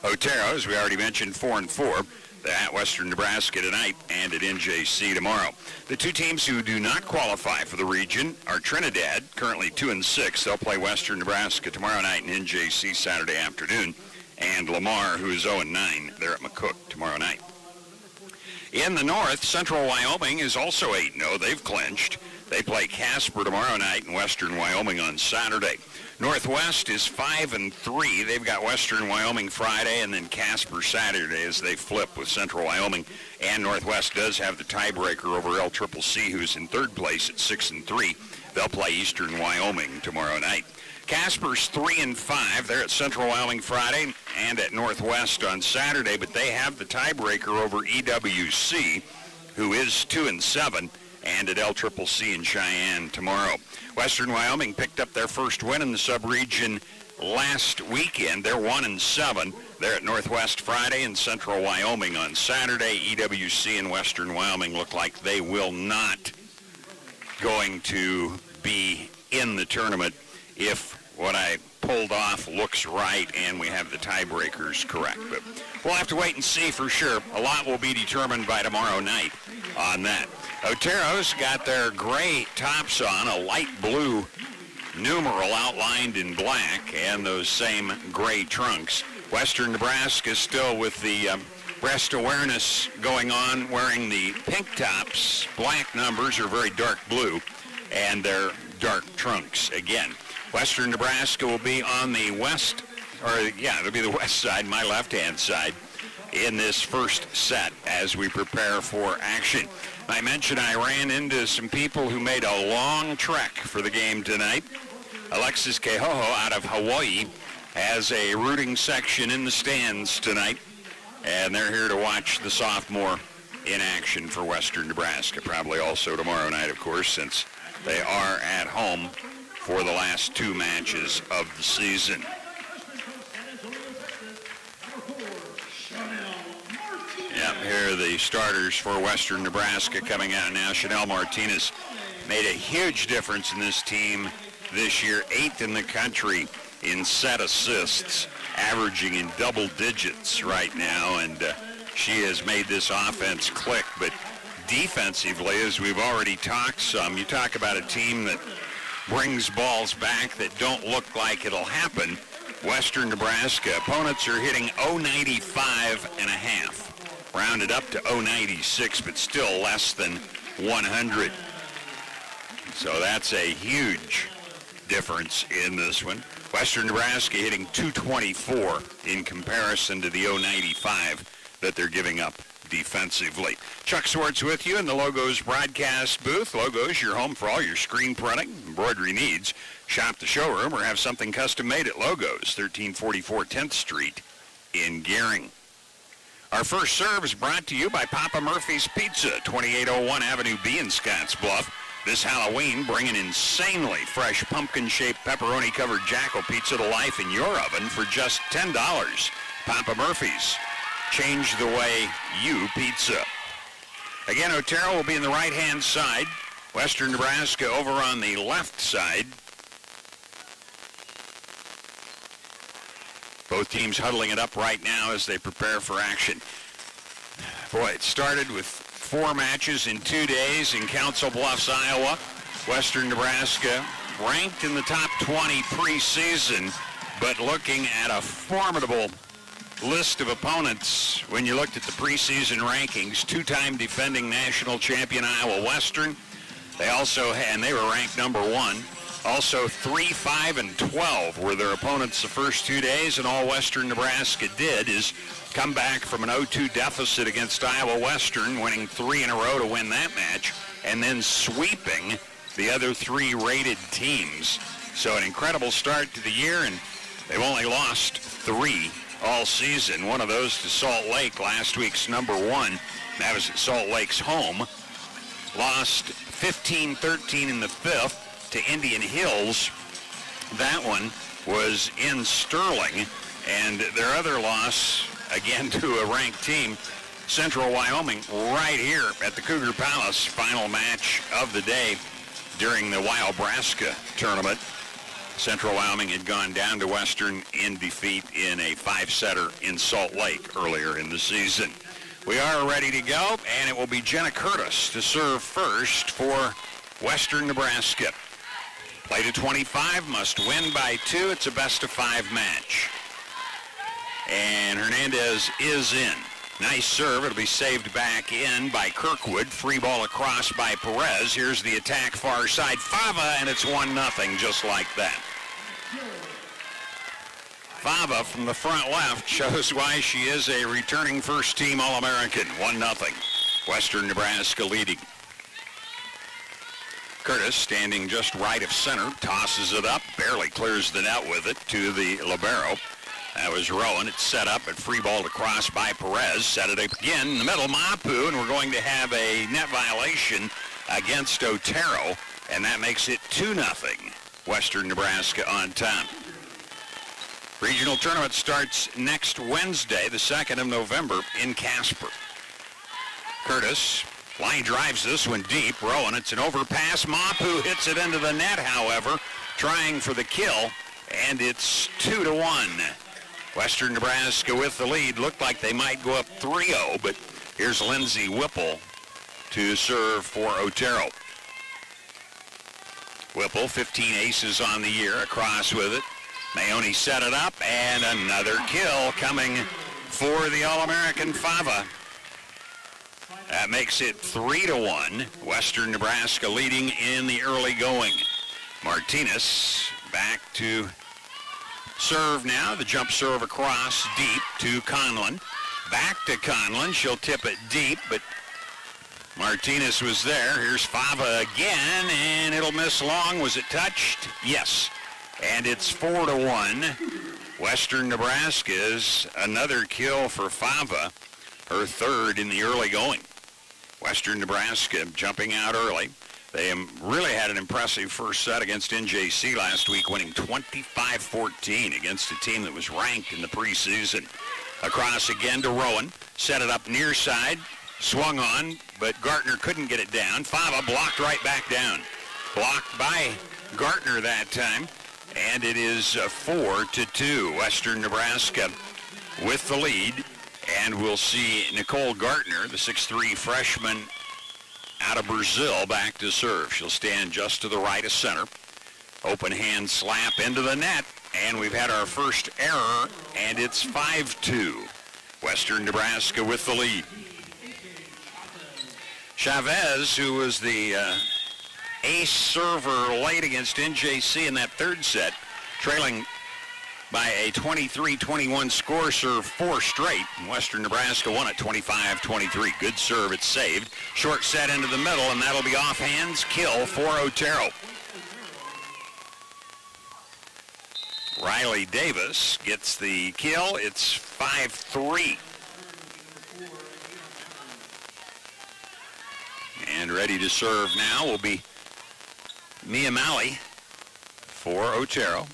Speaker 20: Otero, as we already mentioned, 4-4. At Western Nebraska tonight and at NJC tomorrow. The two teams who do not qualify for the region are Trinidad, currently 2-6. They'll play Western Nebraska tomorrow night and NJC Saturday afternoon. And Lamar, who is 0-9. They're at McCook tomorrow night. In the North, Central Wyoming is also 8-0. They've clinched. They play Casper tomorrow night and Western Wyoming on Saturday. Northwest is 5-3. They've got Western Wyoming Friday and then Casper Saturday as they flip with Central Wyoming. And Northwest does have the tiebreaker over LCCC, who's in third place at 6-3. They'll play Eastern Wyoming tomorrow night. Casper's 3-5. They're at Central Wyoming Friday and at Northwest on Saturday, but they have the tiebreaker over EWC, who is 2-7. And at LCCC in Cheyenne tomorrow. Western Wyoming picked up their first win in the sub-region last weekend. They're 1-7. They're at Northwest Friday and Central Wyoming on Saturday. EWC and Western Wyoming look like they will not going to be in the tournament if what I pulled off looks right and we have the tiebreakers correct. But we'll have to wait and see for sure. A lot will be determined by tomorrow night on that. Otero's got their gray tops on, a light blue numeral outlined in black, and those same gray trunks. Western Nebraska still with the breast awareness going on, wearing the pink tops. Black numbers are very dark blue, and they're dark trunks again. Western Nebraska will be on the west, it'll be the west side, my left-hand side, in this first set as we prepare for action. I mentioned I ran into some people who made a long trek for the game tonight. Alexis Kehoho out of Hawaii has a rooting section in the stands tonight, and they're here to watch the sophomore in action for Western Nebraska. Probably also tomorrow night, of course, since they are at home for the last two matches of the season. Yep, here are the starters for Western Nebraska coming out now. Chanel Martinez made a huge difference in this team this year, 8th in the country in set assists, averaging in double digits right now, and she has made this offense click. But defensively, as we've already talked some, you talk about a team that brings balls back that don't look like it'll happen. Western Nebraska opponents are hitting 0.95 and a half. Rounded up to 0.96, but still less than 100. So that's a huge difference in this one. Western Nebraska hitting 224 in comparison to the 0.95 that they're giving up defensively. Chuck Swartz with you in the Logos broadcast booth. Logos, your home for all your screen printing, embroidery needs. Shop the showroom or have something custom made at Logos, 1344 10th Street in Gering. Our first serve is brought to you by Papa Murphy's Pizza, 2801 Avenue B in Scottsbluff. This Halloween, bring an insanely fresh pumpkin-shaped pepperoni-covered Jackal pizza to life in your oven for just $10. Papa Murphy's. Change the way you pizza. Again, Otero will be in the right-hand side. Western Nebraska over on the left side. Both teams huddling it up right now as they prepare for action. Boy, it started with 4 matches in 2 days in Council Bluffs, Iowa. Western Nebraska ranked in the top 20 preseason, but looking at a formidable list of opponents when you looked at the preseason rankings. 2-time defending national champion Iowa Western. They were ranked number 1. Also, 3, 5, and 12 were their opponents the first 2 days, and all Western Nebraska did is come back from an 0-2 deficit against Iowa Western, winning 3 in a row to win that match, and then sweeping the other 3 rated teams. So an incredible start to the year, and they've only lost 3 all season. One of those to Salt Lake, last week's number 1. That was at Salt Lake's home. Lost 15-13 in the 5th to Indian Hills. That one was in Sterling. And their other loss, again to a ranked team, Central Wyoming, right here at the Cougar Palace, final match of the day during the Wyobraska tournament. Central Wyoming had gone down to Western in defeat in a 5-setter in Salt Lake earlier in the season. We are ready to go, and it will be Jenna Curtis to serve first for Western Nebraska. Play to 25, must win by 2. It's a best-of-5 match. And Hernandez is in. Nice serve. It'll be saved back in by Kirkwood. Free ball across by Perez. Here's the attack far side. Fava, and it's 1-0 just like that. Fava from the front left shows why she is a returning first-team All-American. 1-0. Western Nebraska leading. Curtis standing just right of center. Tosses it up. Barely clears the net with it to the libero. That was Rowan. It's set up and free ball to cross by Perez. Set it up again in the middle. Mapu, and we're going to have a net violation against Otero, and that makes it 2-0. Western Nebraska on top. Regional tournament starts next Wednesday, the 2nd of November, in Casper. Curtis line drives this one deep. Rowan, it's an overpass. Mapu hits it into the net, however, trying for the kill, and it's 2-1. Western Nebraska with the lead. Looked like they might go up 3-0, but here's Lindsay Whipple to serve for Otero. Whipple, 15 aces on the year, across with it. Maone set it up, and another kill coming for the All-American Fava. That makes it 3-1. Western Nebraska leading in the early going. Martinez back to serve now. The jump serve across deep to Conlon. Back to Conlon. She'll tip it deep, but Martinez was there. Here's Fava again, and it'll miss long. Was it touched? Yes. And it's 4-1. Western Nebraska's another kill for Fava, her 3rd in the early going. Western Nebraska jumping out early. They really had an impressive first set against NJC last week, winning 25-14 against a team that was ranked in the preseason. Across again to Rowan. Set it up near side. Swung on, but Gartner couldn't get it down. Fava blocked right back down. Blocked by Gartner that time. And it is 4-2. Western Nebraska with the lead. And we'll see Nicole Gartner, the 6'3 freshman out of Brazil, back to serve. She'll stand just to the right of center. Open hand slap into the net, and we've had our first error, and it's 5-2. Western Nebraska with the lead. Chavez, who was the ace server late against NJC in that 3rd set, trailing by a 23-21 score, serve 4 straight. And Western Nebraska won at 25-23. Good serve. It's saved. Short set into the middle, and that'll be off hands. Kill for Otero. Riley Davis gets the kill. It's 5-3. And ready to serve now will be Mia Malley for Otero.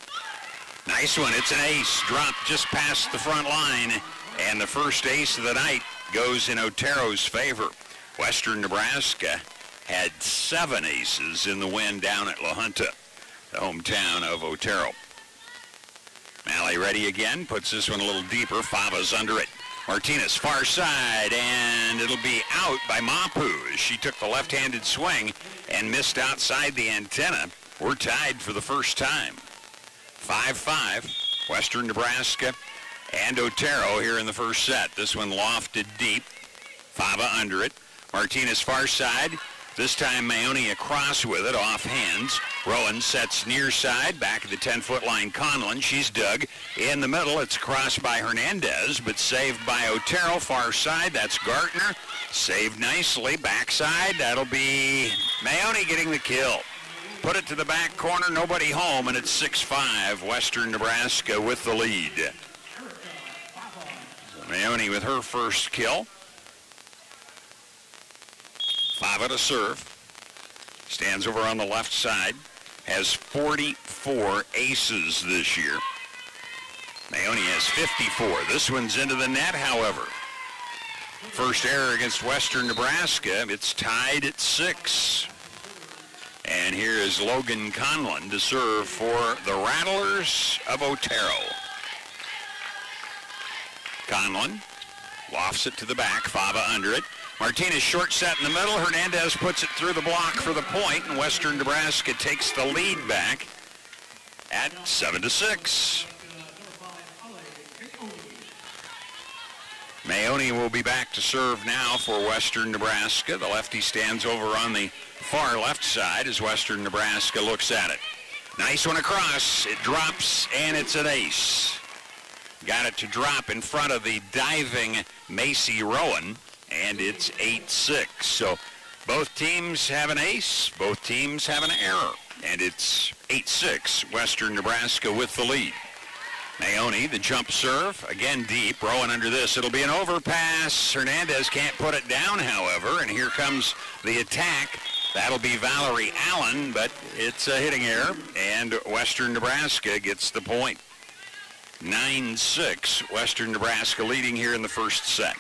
Speaker 20: Nice one. It's an ace. Dropped just past the front line. And the first ace of the night goes in Otero's favor. Western Nebraska had 7 aces in the win down at La Junta, the hometown of Otero. Malley ready again. Puts this one a little deeper. Fava's under it. Martinez far side, and it'll be out by Mapu as she took the left-handed swing and missed outside the antenna. We're tied for the first time. 5-5, Western Nebraska and Otero here in the first set. This one lofted deep. Fava under it. Martinez far side. This time Maone across with it, off hands. Rowan sets near side, back at the 10-foot line. Conlon, she's dug. In the middle, it's crossed by Hernandez, but saved by Otero, far side. That's Gartner. Saved nicely, backside. That'll be Maone getting the kill. Put it to the back corner, nobody home, and it's 6-5, Western Nebraska with the lead. Maone with her first kill. Fava to serve. Stands over on the left side. Has 44 aces this year. Maone has 54. This one's into the net, however. First error against Western Nebraska. It's tied at 6. And here is Logan Conlon to serve for the Rattlers of Otero. Conlon lofts it to the back, Fava under it. Martinez short set in the middle. Hernandez puts it through the block for the point, and Western Nebraska takes the lead back at 7-6. Maone will be back to serve now for Western Nebraska. The lefty stands over on the far left side as Western Nebraska looks at it. Nice one across. It drops, and it's an ace. Got it to drop in front of the diving Macy Rowan, and it's 8-6. So both teams have an ace. Both teams have an error, and it's 8-6. Western Nebraska with the lead. Maone, the jump serve, again deep. Rowan under this. It'll be an overpass. Hernandez can't put it down, however, and here comes the attack. That'll be Valerie Allen, but it's a hitting error, and Western Nebraska gets the point. 9-6, Western Nebraska leading here in the first set.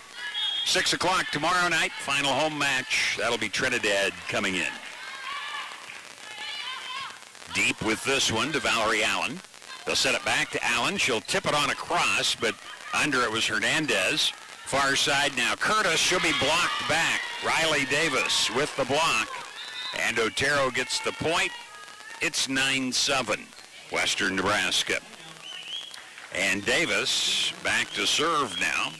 Speaker 20: 6 o'clock tomorrow night, final home match. That'll be Trinidad coming in. Deep with this one to Valerie Allen. They'll set it back to Allen. She'll tip it on a cross, but under it was Hernandez. Far side now. Curtis, she'll be blocked back. Riley Davis with the block. And Otero gets the point. It's 9-7, Western Nebraska. And Davis back to serve now.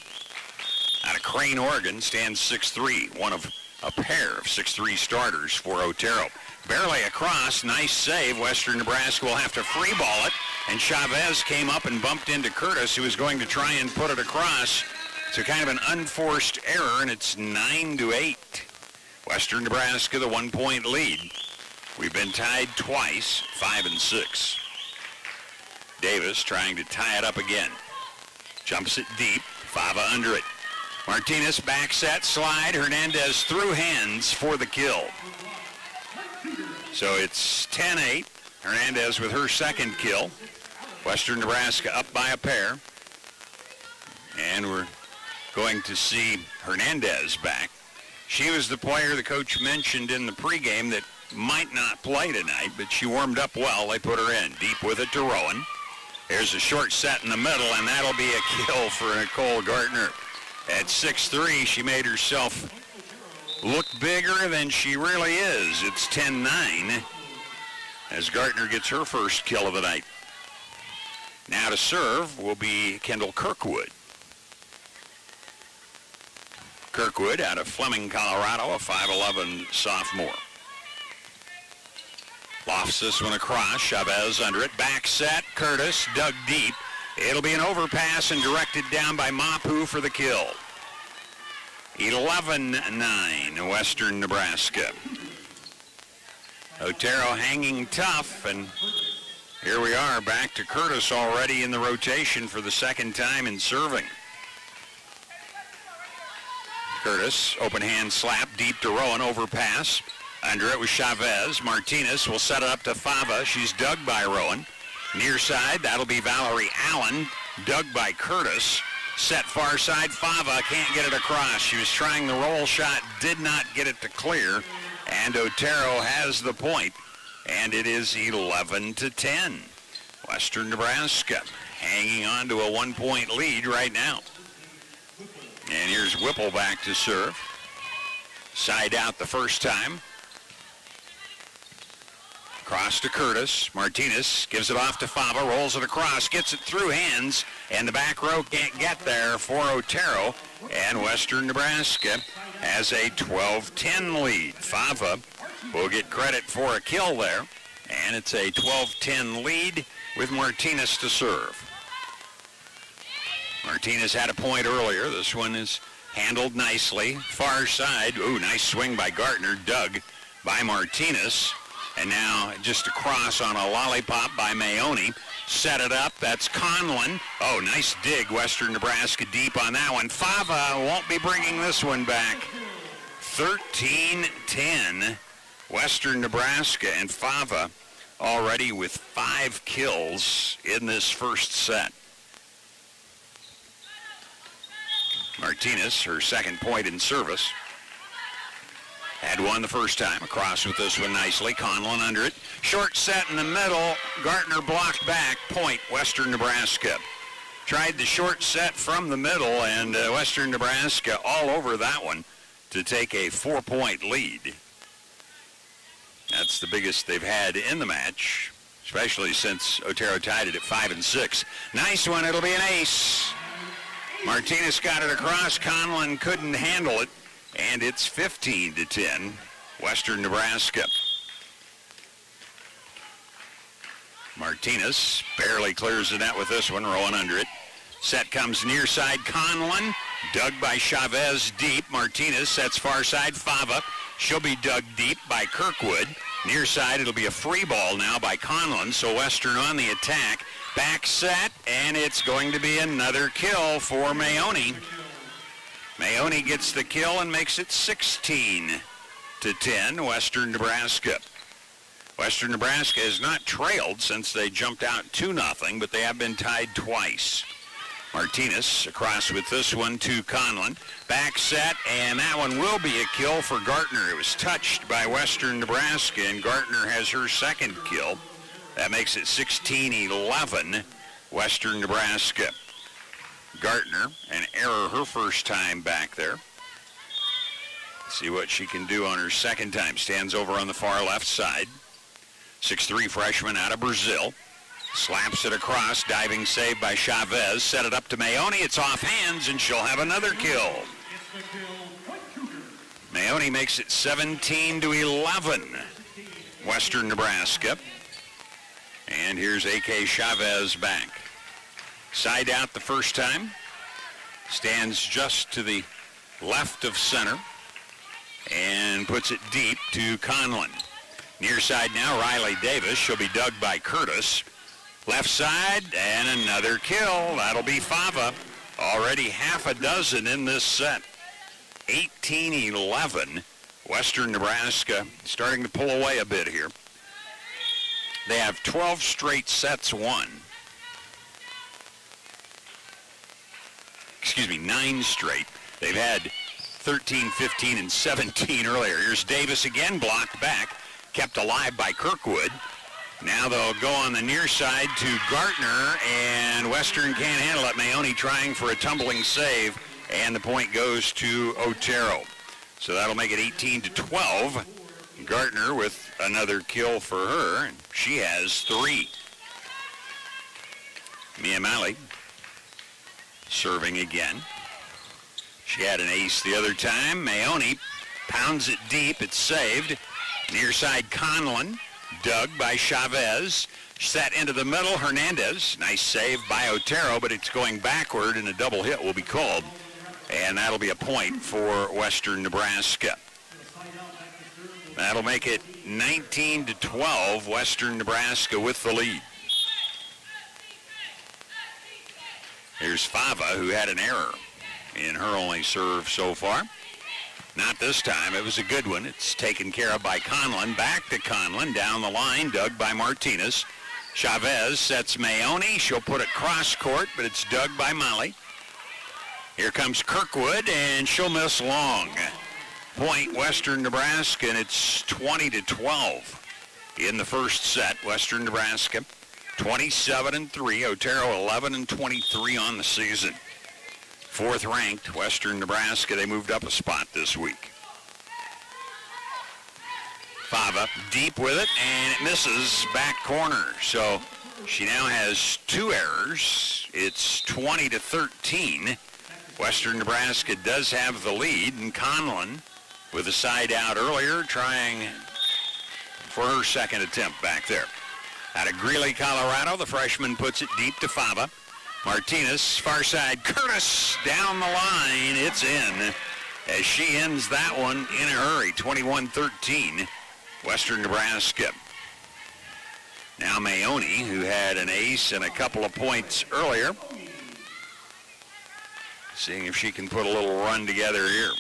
Speaker 20: Out of Crane, Oregon, stands 6'3", one of a pair of 6'3" starters for Otero. Barely across, nice save. Western Nebraska will have to free ball it, and Chavez came up and bumped into Curtis, who was going to try and put it across. So kind of an unforced error, and it's 9-8. Western Nebraska, the 1-point lead. We've been tied twice, 5-6. Davis trying to tie it up again. Jumps it deep, Fava under it. Martinez back set, slide. Hernandez through hands for the kill. So it's 10-8. Hernandez with her second kill. Western Nebraska up by a pair. And we're going to see Hernandez back. She was the player the coach mentioned in the pregame that might not play tonight, but she warmed up well. They put her in. Deep with it to Rowan. There's a short set in the middle, and that'll be a kill for Nicole Gartner. At 6'3", she made herself look bigger than she really is. It's 10-9 as Gartner gets her first kill of the night. Now to serve will be Kendall Kirkwood. Kirkwood out of Fleming, Colorado, a 5'11" sophomore. Lofts this one across. Chavez under it. Back set. Curtis dug deep. It'll be an overpass and directed down by Mapu for the kill. 11-9, Western Nebraska. Otero hanging tough, and here we are back to Curtis already in the rotation for the second time in serving. Curtis, open hand slap, deep to Rowan, overpass. Under it was Chavez. Martinez will set it up to Fava. She's dug by Rowan. Near side, that'll be Valerie Allen, dug by Curtis. Set far side, Fava can't get it across. She was trying the roll shot, did not get it to clear, and Otero has the point, and it is 11-10. Western Nebraska hanging on to a 1-point lead right now. And here's Whipple back to serve. Side out the first time. Cross to Curtis. Martinez gives it off to Fava, rolls it across, gets it through hands, and the back row can't get there for Otero. And Western Nebraska has a 12-10 lead. Fava will get credit for a kill there, and it's a 12-10 lead with Martinez to serve. Martinez had a point earlier. This one is handled nicely. Far side. Ooh, nice swing by Gartner. Dug by Martinez. And now just across on a lollipop by Maone. Set it up. That's Conlon. Oh, nice dig. Western Nebraska deep on that one. Fava won't be bringing this one back. 13-10. Western Nebraska and Fava already with 5 kills in this first set. Martinez, her second point in service. Had one the first time. Across with this one nicely. Conlon under it. Short set in the middle. Gartner blocked back. Point, Western Nebraska. Tried the short set from the middle, and Western Nebraska all over that one to take a 4-point lead. That's the biggest they've had in the match, especially since Otero tied it at 5-6. Nice one. It'll be an ace. Martinez got it across. Conlon couldn't handle it. And it's 15-10, Western Nebraska. Martinez barely clears the net with this one, rolling under it. Set comes near side, Conlon, dug by Chavez deep. Martinez sets far side, Fava. She'll be dug deep by Kirkwood. Near side, it'll be a free ball now by Conlon, so Western on the attack. Back set, and it's going to be another kill for Maone. Maone gets the kill and makes it 16-10, Western Nebraska. Western Nebraska has not trailed since they jumped out 2-0, but they have been tied twice. Martinez across with this one to Conlon. Back set, and that one will be a kill for Gartner. It was touched by Western Nebraska, and Gartner has her second kill. That makes it 16-11, Western Nebraska. Gartner, an error her first time back there. See what she can do on her second time. Stands over on the far left side. 6'3" freshman out of Brazil. Slaps it across. Diving save by Chavez. Set it up to Maone. It's off hands, and she'll have another kill. Maone makes it 17-11. Western Nebraska. And here's A.K. Chavez back. Side out the first time. Stands just to the left of center. And puts it deep to Conlon. Near side now, Riley Davis. She'll be dug by Curtis. Left side, and another kill. That'll be Fava. Already half a dozen in this set. 18-11. Western Nebraska starting to pull away a bit here. They have 12 straight sets won. 9 straight. They've had 13, 15, and 17 earlier. Here's Davis again, blocked back, kept alive by Kirkwood. Now they'll go on the near side to Gartner, and Western can't handle it. Maone trying for a tumbling save, and the point goes to Otero. So that'll make it 18-12. Gartner with another kill for her, and she has 3. Mia Malley serving again. She had an ace the other time. Maone pounds it deep. It's saved. Near side Conlon, dug by Chavez. Set into the middle, Hernandez. Nice save by Otero, but it's going backward, and a double hit will be called. And that'll be a point for Western Nebraska. That'll make it 19-12, Western Nebraska with the lead. Here's Fava, who had an error in her only serve so far. Not this time. It was a good one. It's taken care of by Conlon. Back to Conlon. Down the line, dug by Martinez. Chavez sets Maone. She'll put it cross court, but it's dug by Molly. Here comes Kirkwood, and she'll miss long. Point Western Nebraska, and it's 20-12 in the first set. Western Nebraska 27-3. Otero 11-23 on the season. 4th ranked Western Nebraska. They moved up a spot this week. Fava deep with it, and it misses back corner. So she now has 2 errors. It's 20-13. Western Nebraska does have the lead, and Conlon with a side out earlier, trying for her second attempt back there. Out of Greeley, Colorado, the freshman puts it deep to Fava. Martinez, far side, Curtis down the line. It's in as she ends that one in a hurry, 21-13. Western Nebraska. Now Maoni, who had an ace and a couple of points earlier, seeing if she can put a little run together here.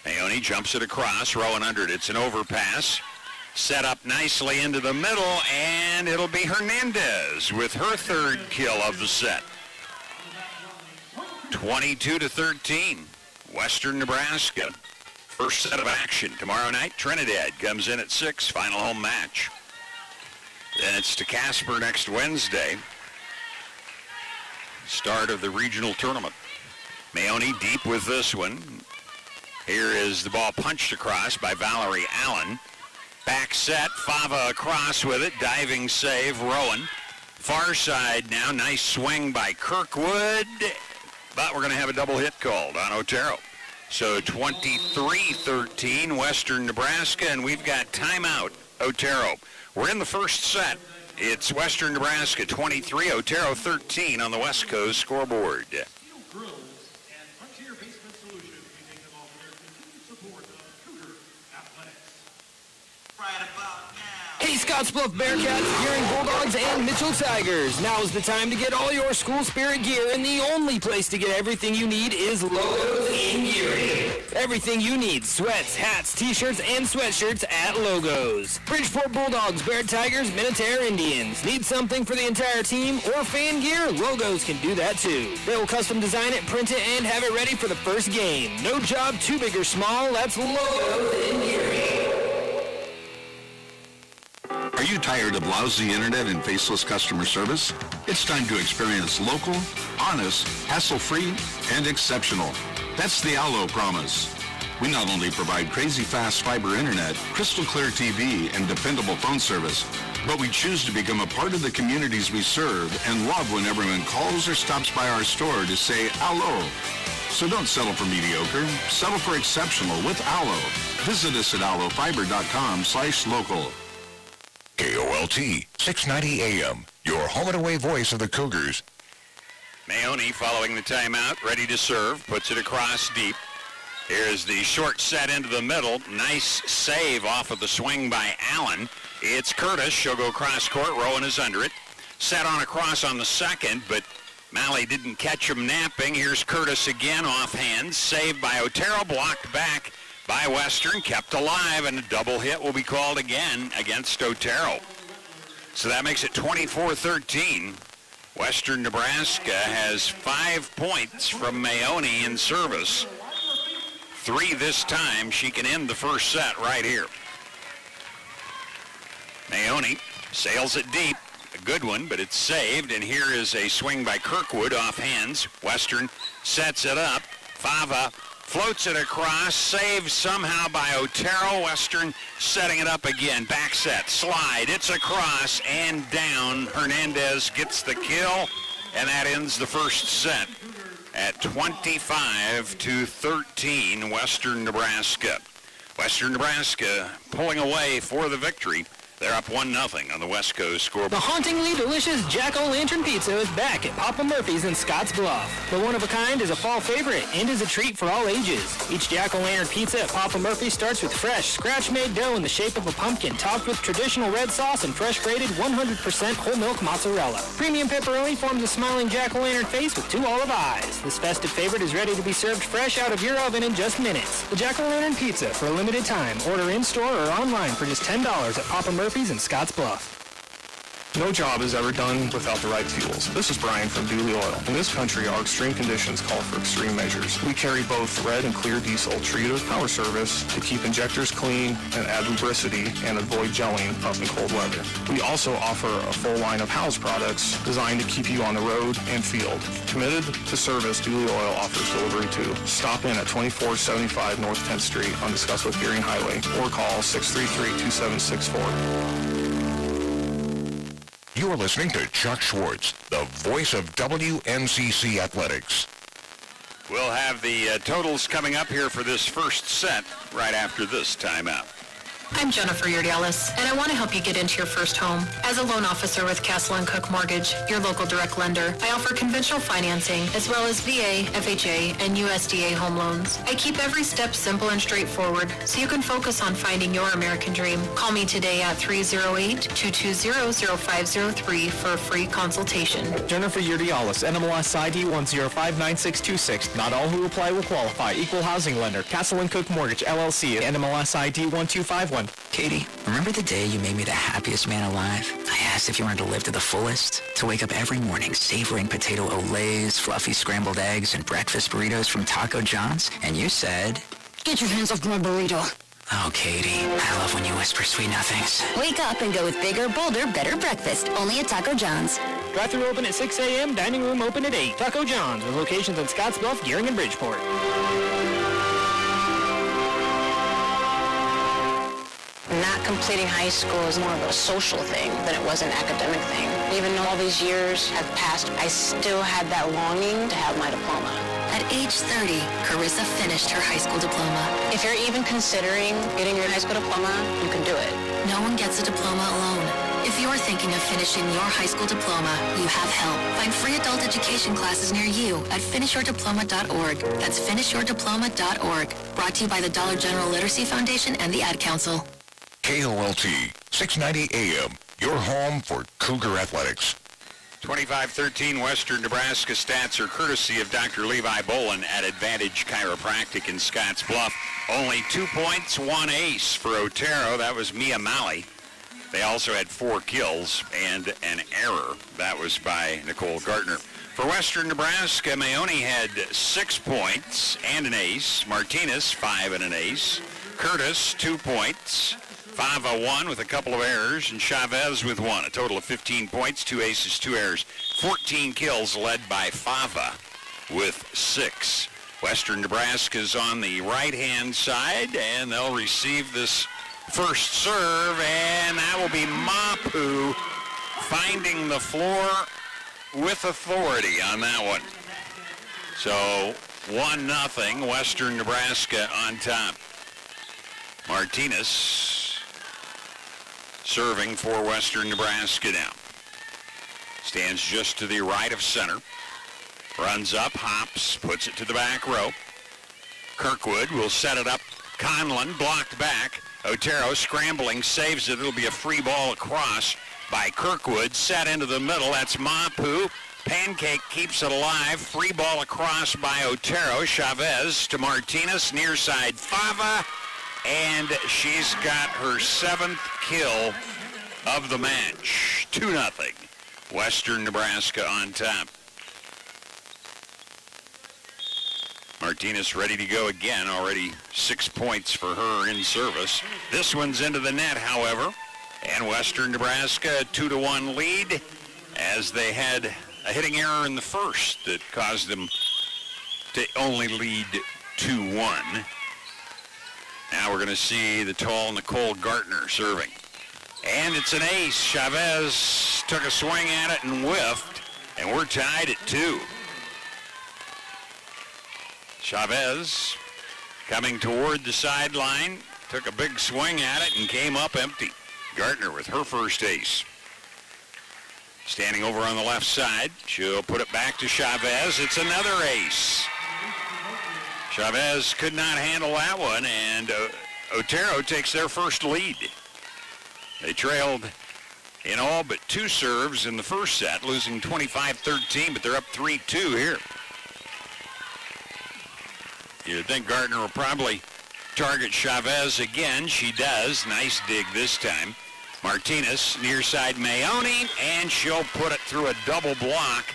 Speaker 20: Maoni jumps it across, Rowan under it. It's an overpass. Set up nicely into the middle, and it'll be Hernandez with her third kill of the set. 22-13, Western Nebraska. First set of action tomorrow night. Trinidad comes in at 6, final home match. Then it's to Casper next Wednesday. Start of the regional tournament. Maoni deep with this one. Here is the ball punched across by Valerie Allen. Back set, Fava across with it, diving save, Rowan. Far side now, nice swing by Kirkwood, but we're going to have a double hit called on Otero. So 23-13, Western Nebraska, and we've got timeout, Otero. We're in the first set. It's Western Nebraska 23, Otero 13 on the West Coast scoreboard.
Speaker 3: Hey, Scottsbluff Bearcats, Gearing Bulldogs, and Mitchell Tigers. Now is the time to get all your school spirit gear, and the only place to get everything you need is Logos in Gearing. Everything you need, sweats, hats, t-shirts, and sweatshirts at Logos. Bridgeport Bulldogs, Bear Tigers, Minotera Indians. Need something for the entire team or fan gear? Logos can do that too. They will custom design it, print it, and have it ready for the first game. No job too big or small, that's Logos in Gearing.
Speaker 6: Are you tired of lousy internet and faceless customer service? It's time to experience local, honest, hassle-free, and exceptional. That's the Allo promise. We not only provide crazy fast fiber internet, crystal clear TV, and dependable phone service, but we choose to become a part of the communities we serve and love when everyone calls or stops by our store to say Allo. So don't settle for mediocre. Settle for exceptional with Allo. Visit us at allofiber.com/local.
Speaker 7: KOLT 690 AM, your home and away voice of the Cougars.
Speaker 20: Maoni following the timeout, ready to serve, puts it across deep. Here's the short set into the middle. Nice save off of the swing by Allen. It's Curtis. She'll go cross court. Rowan is under it. Set on across on the second, but Malley didn't catch him napping. Here's Curtis again off hands. Saved by Otero, blocked back by Western, kept alive, and a double hit will be called again against Otero. So that makes it 24-13. Western Nebraska has 5 points from Maoni in service. 3 this time. She can end the first set right here. Maoni sails it deep. A good one, but it's saved, and here is a swing by Kirkwood off hands. Western sets it up. Fava floats it across, saved somehow by Otero. Western setting it up again. Back set, slide, it's across and down. Hernandez gets the kill, and that ends the first set at 25-13, Western Nebraska. Western Nebraska pulling away for the victory. They're up 1-0 on the West Coast scoreboard.
Speaker 3: The hauntingly delicious Jack-O-Lantern Pizza is back at Papa Murphy's in Scottsbluff. The one-of-a-kind is a fall favorite and is a treat for all ages. Each Jack-O-Lantern Pizza at Papa Murphy's starts with fresh, scratch-made dough in the shape of a pumpkin, topped with traditional red sauce and fresh-grated 100% whole milk mozzarella. Premium pepperoni forms a smiling Jack-O-Lantern face with 2 olive eyes. This festive favorite is ready to be served fresh out of your oven in just minutes. The Jack-O-Lantern Pizza for a limited time. Order in-store or online for just $10 at Papa Murphy's in Scottsbluff.
Speaker 23: No job is ever done without the right fuels. This is Brian from Dooley Oil. In this country, our extreme conditions call for extreme measures. We carry both red and clear diesel treated with power service to keep injectors clean and add lubricity and avoid gelling up in cold weather. We also offer a full line of house products designed to keep you on the road and field. Committed to service, Dooley Oil offers delivery too. Stop in at 2475 North 10th Street on the Scottsbluff Gearing Highway or call 633-2764.
Speaker 7: You are listening to Chuck Schwartz, the voice of WNCC Athletics.
Speaker 20: We'll have the totals coming up here for this first set right after this timeout.
Speaker 4: I'm Jennifer Urdialis, and I want to help you get into your first home. As a loan officer with Castle & Cook Mortgage, your local direct lender, I offer conventional financing as well as VA, FHA, and USDA home loans. I keep every step simple and straightforward so you can focus on finding your American dream. Call me today at 308-220-0503 for a free consultation.
Speaker 3: Jennifer Urdialis, NMLS ID 1059626. Not all who apply will qualify. Equal housing lender. Castle & Cook Mortgage, LLC. NMLS ID 1251.
Speaker 9: Katie, remember the day you made me the happiest man alive? I asked if you wanted to live to the fullest, to wake up every morning savoring potato olays, fluffy scrambled eggs, and breakfast burritos from Taco John's, and you said,
Speaker 2: Get your hands off my burrito.
Speaker 9: Oh, Katie, I love when you whisper sweet nothings.
Speaker 2: Wake up and go with bigger, bolder, better breakfast. Only at Taco John's.
Speaker 3: Drive-thru open at 6 a.m., dining room open at 8. Taco John's, with locations in Scottsbluff, Gearing, and Bridgeport.
Speaker 10: Not completing high school is more of a social thing than it was an academic thing. Even though all these years have passed, I still had that longing to have my diploma.
Speaker 2: At age 30, Carissa finished her high school diploma.
Speaker 10: If you're even considering getting your high school diploma, you can do it.
Speaker 2: No one gets a diploma alone. If you're thinking of finishing your high school diploma, you have help. Find free adult education classes near you at finishyourdiploma.org. That's finishyourdiploma.org. Brought to you by the Dollar General Literacy Foundation and the Ad Council.
Speaker 7: KOLT, 690 AM, your home for Cougar Athletics.
Speaker 20: 25-13 Western Nebraska stats are courtesy of Dr. Levi Bolin at Advantage Chiropractic in Scottsbluff. Only 2 points, 1 ace for Otero. That was Mia Malley. They also had 4 kills and an error. That was by Nicole Gartner. For Western Nebraska, Maone had 6 points and an ace. Martinez, 5 and an ace. Curtis, 2 points. Fava 1 with a couple of errors, and Chavez with 1. A total of 15 points, 2 aces, 2 errors. 14 kills led by Fava with 6. Western Nebraska's on the right-hand side, and they'll receive this first serve, and that will be Mapu finding the floor with authority on that one. So 1-0, Western Nebraska on top. Martinez serving for Western Nebraska now. Stands just to the right of center. Runs up, hops, puts it to the back row. Kirkwood will set it up. Conlon blocked back. Otero scrambling, saves it. It'll be a free ball across by Kirkwood. Set into the middle. That's Mapu. Pancake keeps it alive. Free ball across by Otero. Chavez to Martinez. Near side Fava. And she's got her 7th kill of the match. 2-0. Western Nebraska on top. Martinez ready to go again. Already 6 points for her in service. This one's into the net, however. And Western Nebraska a 2-1 lead as they had a hitting error in the first that caused them to only lead 2-1. Now we're going to see the tall Nicole Gartner serving. And it's an ace. Chavez took a swing at it and whiffed, and we're tied at 2. Chavez coming toward the sideline, took a big swing at it and came up empty. Gartner with her first ace. Standing over on the left side, she'll put it back to Chavez. It's another ace. Chavez could not handle that one, and Otero takes their first lead. They trailed in all but 2 serves in the first set, losing 25-13, but they're up 3-2 here. You'd think Gartner will probably target Chavez again. She does. Nice dig this time. Martinez, near side Maone, and she'll put it through a double block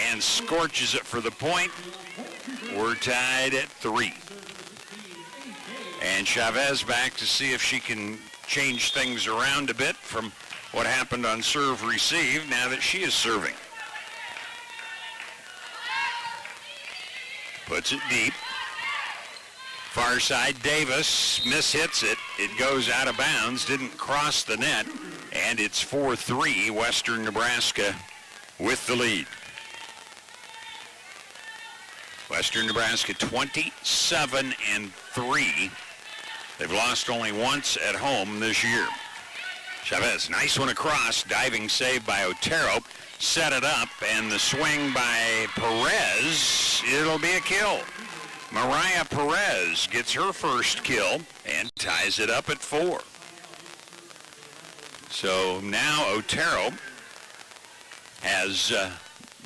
Speaker 20: and scorches it for the point. We're tied at 3. And Chavez back to see if she can change things around a bit from what happened on serve receive now that she is serving. Puts it deep. Far side, Davis mishits it. It goes out of bounds, didn't cross the net, and it's 4-3, Western Nebraska with the lead. Western Nebraska 27-3 They've lost only once at home this year. Chavez, nice one across, diving save by Otero. Set it up, and the swing by Perez, it'll be a kill. Mariah Perez gets her first kill and ties it up at 4. So now Otero has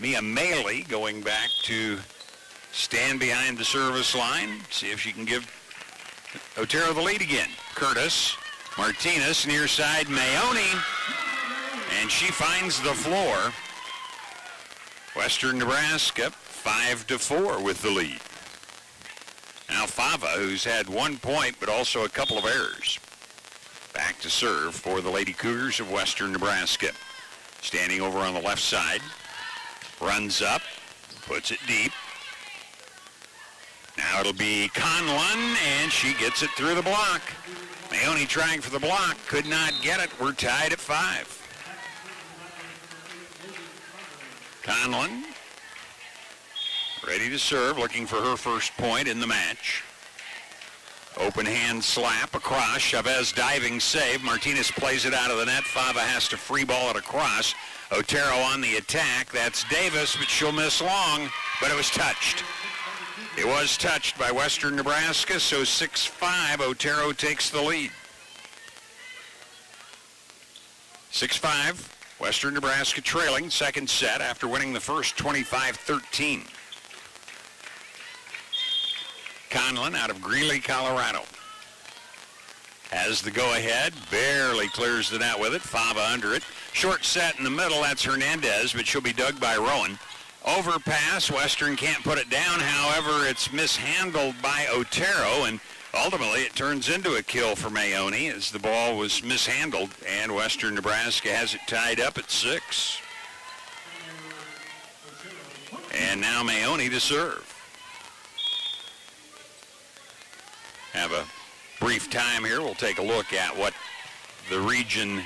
Speaker 20: Mia Maley going back to stand behind the service line, see if she can give Otero the lead again. Curtis, Martinez, near side, Maone, and she finds the floor. Western Nebraska 5-4 with the lead. Now Fava, who's had 1 point but also a couple of errors, back to serve for the Lady Cougars of Western Nebraska. Standing over on the left side, runs up, puts it deep. Now it'll be Conlon, and she gets it through the block. Maone trying for the block, could not get it. We're tied at 5. Conlon, ready to serve, looking for her first point in the match. Open hand slap across. Chavez diving save. Martinez plays it out of the net. Fava has to free ball it across. Otero on the attack. That's Davis, but she'll miss long. But it was touched. It was touched by Western Nebraska, so 6-5. Otero takes the lead. 6-5. Western Nebraska trailing second set after winning the first 25-13. Conlon out of Greeley, Colorado, has the go-ahead, barely clears the net with it. Fava under it. Short set in the middle, that's Hernandez, but she'll be dug by Rowan. Overpass, Western can't put it down. However, it's mishandled by Otero, and ultimately it turns into a kill for Maone as the ball was mishandled, and Western Nebraska has it tied up at 6. And now Maone to serve. Have a brief time here. We'll take a look at what the region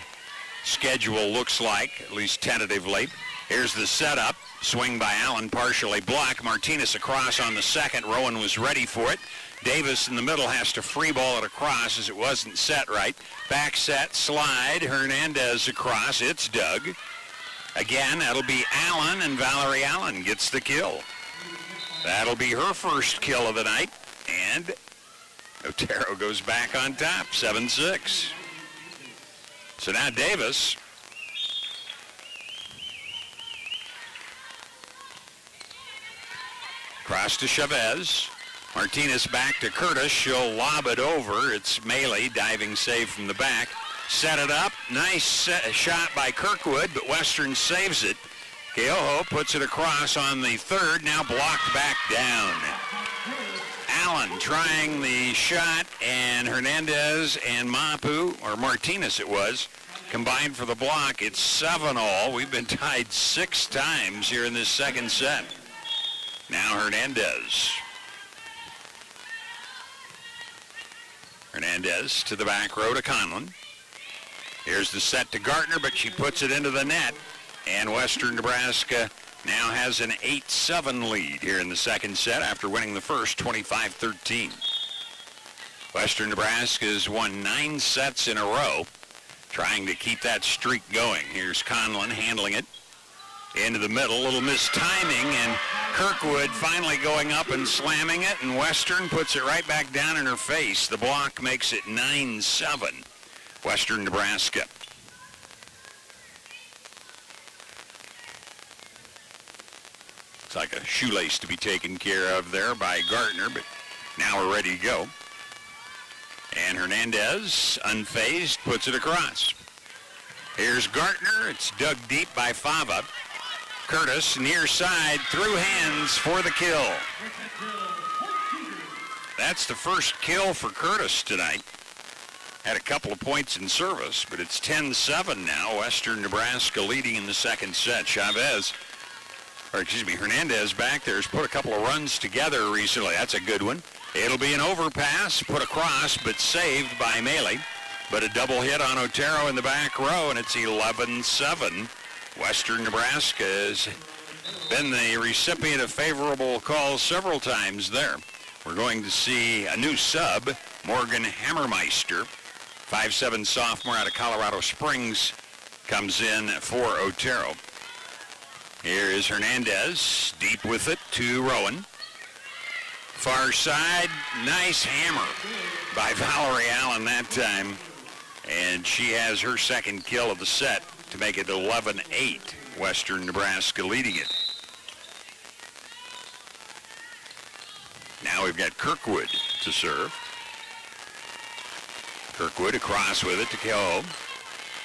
Speaker 20: schedule looks like, at least tentatively. Here's the setup. Swing by Allen, partially blocked. Martinez across on the second. Rowan was ready for it. Davis in the middle has to free ball it across as it wasn't set right. Back set, slide. Hernandez across. It's dug. Again, that'll be Allen, and Valerie Allen gets the kill. That'll be her first kill of the night, and Otero goes back on top, 7-6. So now Davis cross to Chavez. Martinez back to Curtis. She'll lob it over. It's Maley, diving save from the back. Set it up. Nice shot by Kirkwood, but Western saves it. Keoho puts it across on the third, now blocked back down. Allen trying the shot, and Hernandez and Mapu, or Martinez it was, combined for the block. It's 7-all. We've been tied 6 times here in this second set. Now Hernandez. Hernandez to the back row to Conlon. Here's the set to Gartner, but she puts it into the net. And Western Nebraska now has an 8-7 lead here in the second set after winning the first 25-13. Western Nebraska has won 9 sets in a row, trying to keep that streak going. Here's Conlon handling it into the middle. A little mistiming, and Kirkwood finally going up and slamming it, and Western puts it right back down in her face. The block makes it 9-7. Western Nebraska. It's like a shoelace to be taken care of there by Gartner, but now we're ready to go. And Hernandez, unfazed, puts it across. Here's Gartner. It's dug deep by Fava. Curtis, near side, through hands for the kill. That's the first kill for Curtis tonight. Had a couple of points in service, but it's 10-7 now. Western Nebraska leading in the second set. Hernandez back there has put a couple of runs together recently. That's a good one. It'll be an overpass, put across, but saved by Maley. But a double hit on Otero in the back row, and it's 11-7. Western Nebraska has been the recipient of favorable calls several times there. We're going to see a new sub. Morgan Hammermeister, 5'7" sophomore out of Colorado Springs, comes in for Otero. Here is Hernandez, deep with it to Rowan. Far side, nice hammer by Valerie Allen that time. And she has her second kill of the set to make it 11-8. Western Nebraska leading it. Now we've got Kirkwood to serve. Kirkwood across with it to Kehoe.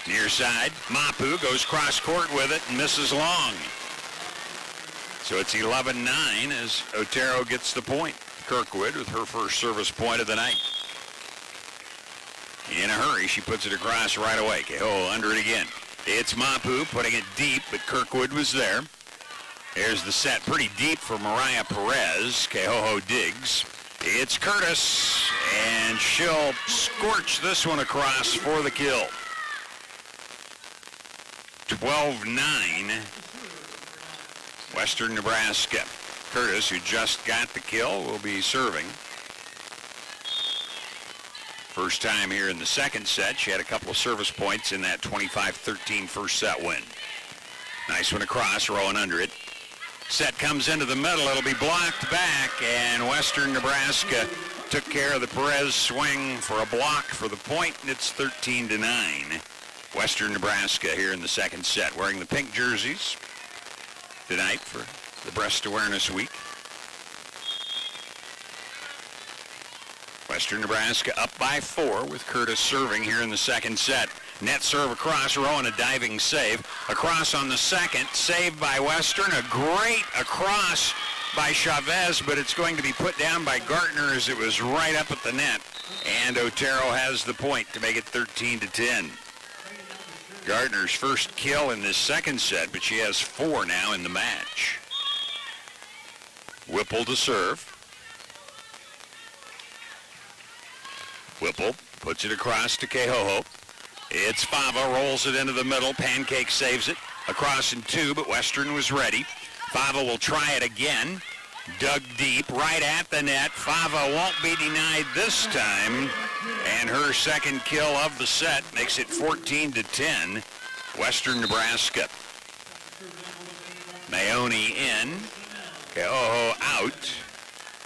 Speaker 20: Near side, Mapu goes cross court with it and misses long. So it's 11-9 as Otero gets the point. Kirkwood with her first service point of the night. In a hurry, she puts it across right away. Kehoe under it again. It's Mapu putting it deep, but Kirkwood was there. There's the set pretty deep for Mariah Perez. Kehoe digs. It's Curtis, and she'll scorch this one across for the kill. 12-9, Western Nebraska. Curtis, who just got the kill, will be serving. First time here in the second set. She had a couple of service points in that 25-13 first set win. Nice one across, Rowan under it. Set comes into the middle. It'll be blocked back, and Western Nebraska took care of the Perez swing for a block for the point, and it's 13-9. Western Nebraska here in the second set, wearing the pink jerseys tonight for the Breast Awareness Week. Western Nebraska up by 4 with Curtis serving here in the second set. Net serve across, Rowan a diving save. Across on the second, saved by Western. A great across by Chavez, but it's going to be put down by Gartner as it was right up at the net. And Otero has the point to make it 13-10. Gardner's first kill in this second set, but she has 4 now in the match. Whipple to serve. Whipple puts it across to Kehoe. It's Fava, rolls it into the middle. Pancake saves it. Across in 2, but Western was ready. Fava will try it again. Dug deep, right at the net. Fava won't be denied this time. And her second kill of the set makes it 14-10. Western Nebraska. Maone in. Kehoe out.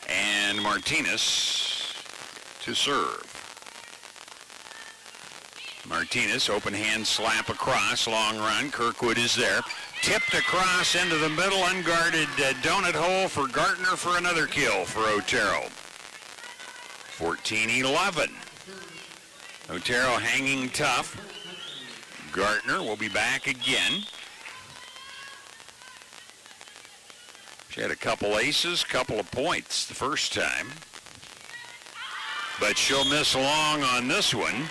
Speaker 20: And Martinez to serve. Martinez, open hand slap across, long run. Kirkwood is there. Tipped across into the middle, unguarded donut hole for Gartner for another kill for Otero. 14-11. Otero hanging tough. Gartner will be back again. She had a couple aces, couple of points the first time. But she'll miss long on this one.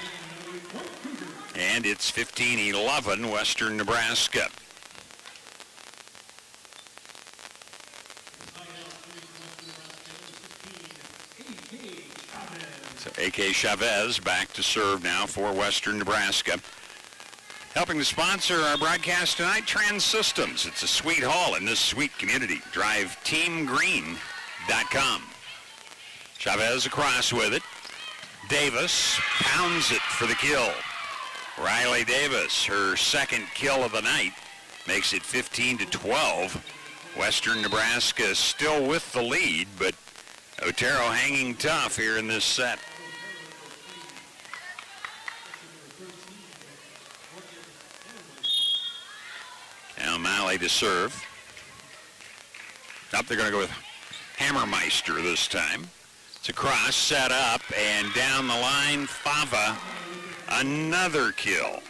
Speaker 20: And it's 15-11, Western Nebraska. So A.K. Chavez back to serve now for Western Nebraska. Helping to sponsor our broadcast tonight, Trans Systems. It's a sweet haul in this sweet community. Drive teamgreen.com. Chavez across with it. Davis pounds it for the kill. Riley Davis, her second kill of the night, makes it 15-12. Western Nebraska still with the lead, but Otero hanging tough here in this set. Now Malley to serve. Up, they're going to go with Hammermeister this time. It's a cross, set up, and down the line, Fava. Another kill.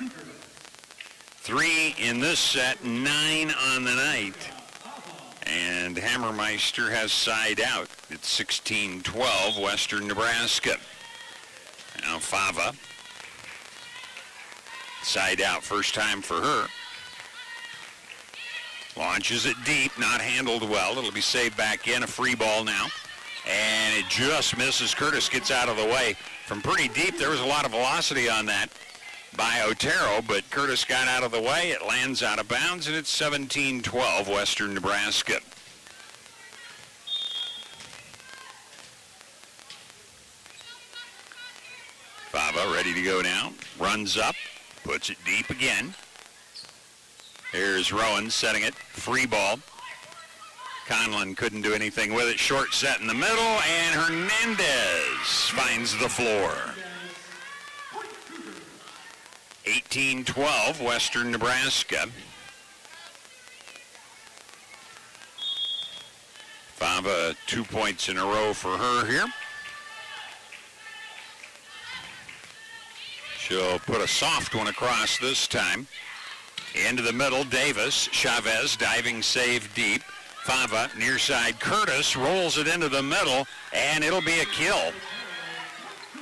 Speaker 20: 3 in this set, 9 on the night. And Hammermeister has side out. It's 16-12, Western Nebraska. Now Fava. Side out, first time for her. Launches it deep, not handled well. It'll be saved back in, a free ball now. And it just misses. Curtis gets out of the way. From pretty deep, there was a lot of velocity on that by Otero, but Curtis got out of the way. It lands out of bounds, and it's 17-12, Western Nebraska. Fava ready to go now. Runs up, puts it deep again. Here's Rowan setting it. Free ball. Conlon couldn't do anything with it. Short set in the middle, and Hernandez finds the floor. 18-12, Western Nebraska. Fava 2 points in a row for her here. She'll put a soft one across this time. Into the middle, Davis. Chavez diving save deep. Fava near side. Curtis rolls it into the middle, and it'll be a kill.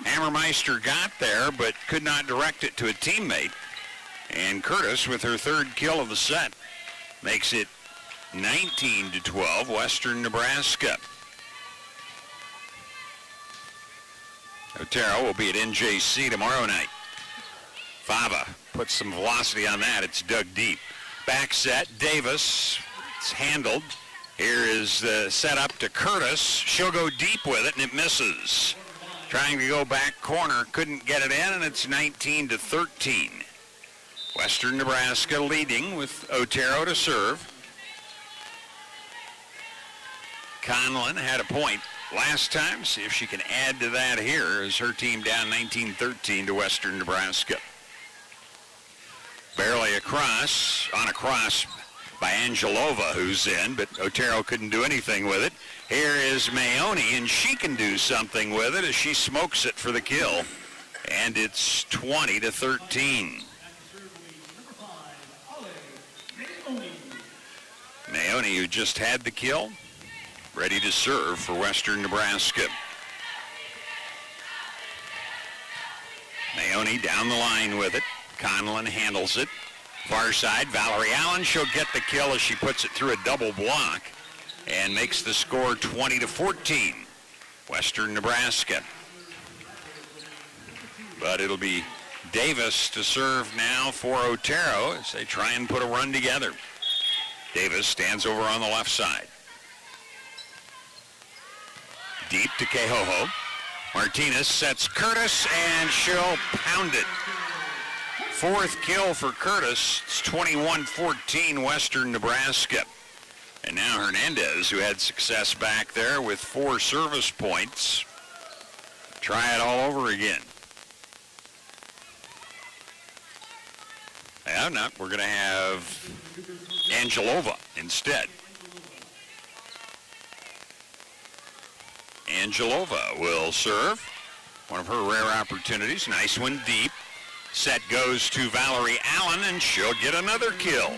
Speaker 20: Hammermeister got there, but could not direct it to a teammate. And Curtis, with her third kill of the set, makes it 19-12, Western Nebraska. Otero will be at NJC tomorrow night. Fava puts some velocity on that. It's dug deep. Back set, Davis. It's handled. Here is the set up to Curtis. She'll go deep with it, and it misses. Trying to go back corner, couldn't get it in, and it's 19-13. Western Nebraska leading with Otero to serve. Conlon had a point last time. See if she can add to that here as her team down 19-13 to Western Nebraska. Barely across, on a cross by Angelova, who's in, but Otero couldn't do anything with it. Here is Maoni, and she can do something with it as she smokes it for the kill. And it's 20-13. Maoni, who just had the kill, ready to serve for Western Nebraska. Maoni down the line with it. Conlon handles it. Far side, Valerie Allen. She'll get the kill as she puts it through a double block and makes the score 20-14. Western Nebraska. But it'll be Davis to serve now for Otero as they try and put a run together. Davis stands over on the left side. Deep to Kehoho. Martinez sets Curtis, and she'll pound it. Fourth kill for Curtis. It's 21-14 Western Nebraska. And now Hernandez, who had success back there with 4 service points. Try it all over again. Yeah, no, we're going to have Angelova instead. Angelova will serve. One of her rare opportunities. Nice one deep. Set goes to Valerie Allen, and she'll get another kill.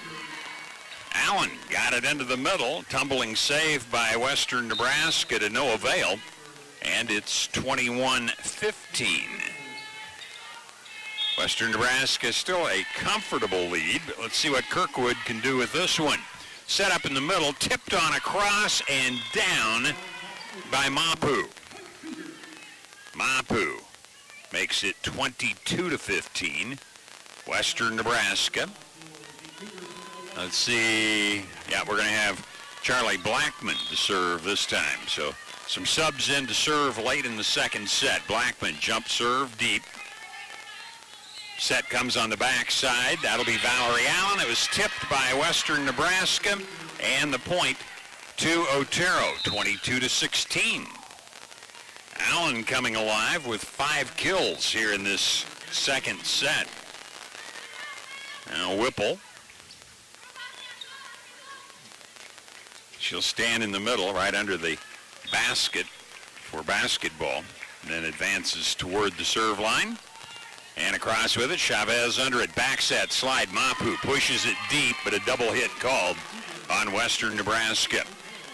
Speaker 20: Allen got it into the middle. Tumbling save by Western Nebraska to no avail. And it's 21-15. Western Nebraska still a comfortable lead, but let's see what Kirkwood can do with this one. Set up in the middle, tipped on across, and down by Mapu. Mapu makes it 22-15. Western Nebraska. Let's see. Yeah, we're going to have Charlie Blackman to serve this time. So some subs in to serve late in the second set. Blackman jump serve deep. Set comes on the backside. That'll be Valerie Allen. It was tipped by Western Nebraska. And the point to Otero, 22-16. Allen coming alive with 5 kills here in this second set. Now Whipple. She'll stand in the middle right under the basket for basketball. And then advances toward the serve line. And across with it, Chavez under it. Back set, slide, Mapu pushes it deep, but a double hit called on Western Nebraska.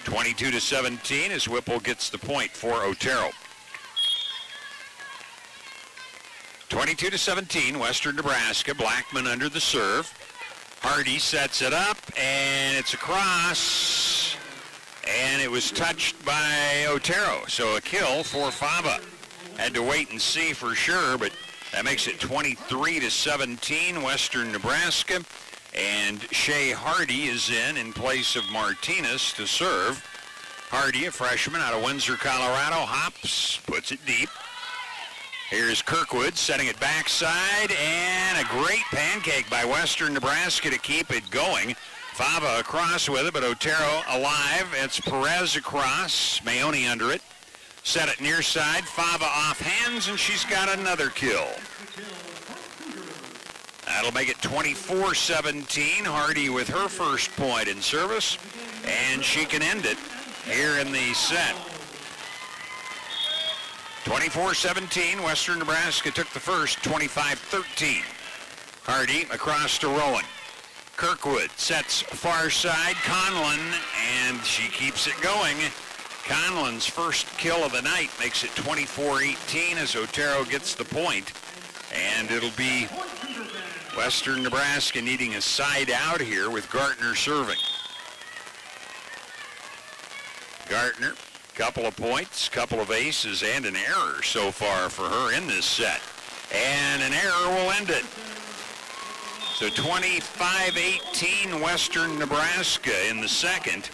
Speaker 20: 22-17 as Whipple gets the point for Otero. 22-17, Western Nebraska. Blackman under the serve. Hardy sets it up, and it's across. And it was touched by Otero, so a kill for Fava. Had to wait and see for sure, but that makes it 23-17, Western Nebraska. And Shea Hardy is in place of Martinez to serve. Hardy, a freshman out of Windsor, Colorado, hops, puts it deep. Here's Kirkwood setting it backside, and a great pancake by Western Nebraska to keep it going. Fava across with it, but Otero alive. It's Perez across, Maone under it. Set it near side, Fava off hands, and she's got another kill. That'll make it 24-17. Hardy with her first point in service, and she can end it here in the set. 24-17, Western Nebraska took the first, 25-13. Hardy across to Rowan. Kirkwood sets far side, Conlon, and she keeps it going. Conlon's first kill of the night makes it 24-18 as Otero gets the point. And it'll be Western Nebraska needing a side out here with Gartner serving. Gartner, couple of points, couple of aces, and an error so far for her in this set. And an error will end it. So 25-18 Western Nebraska in the second.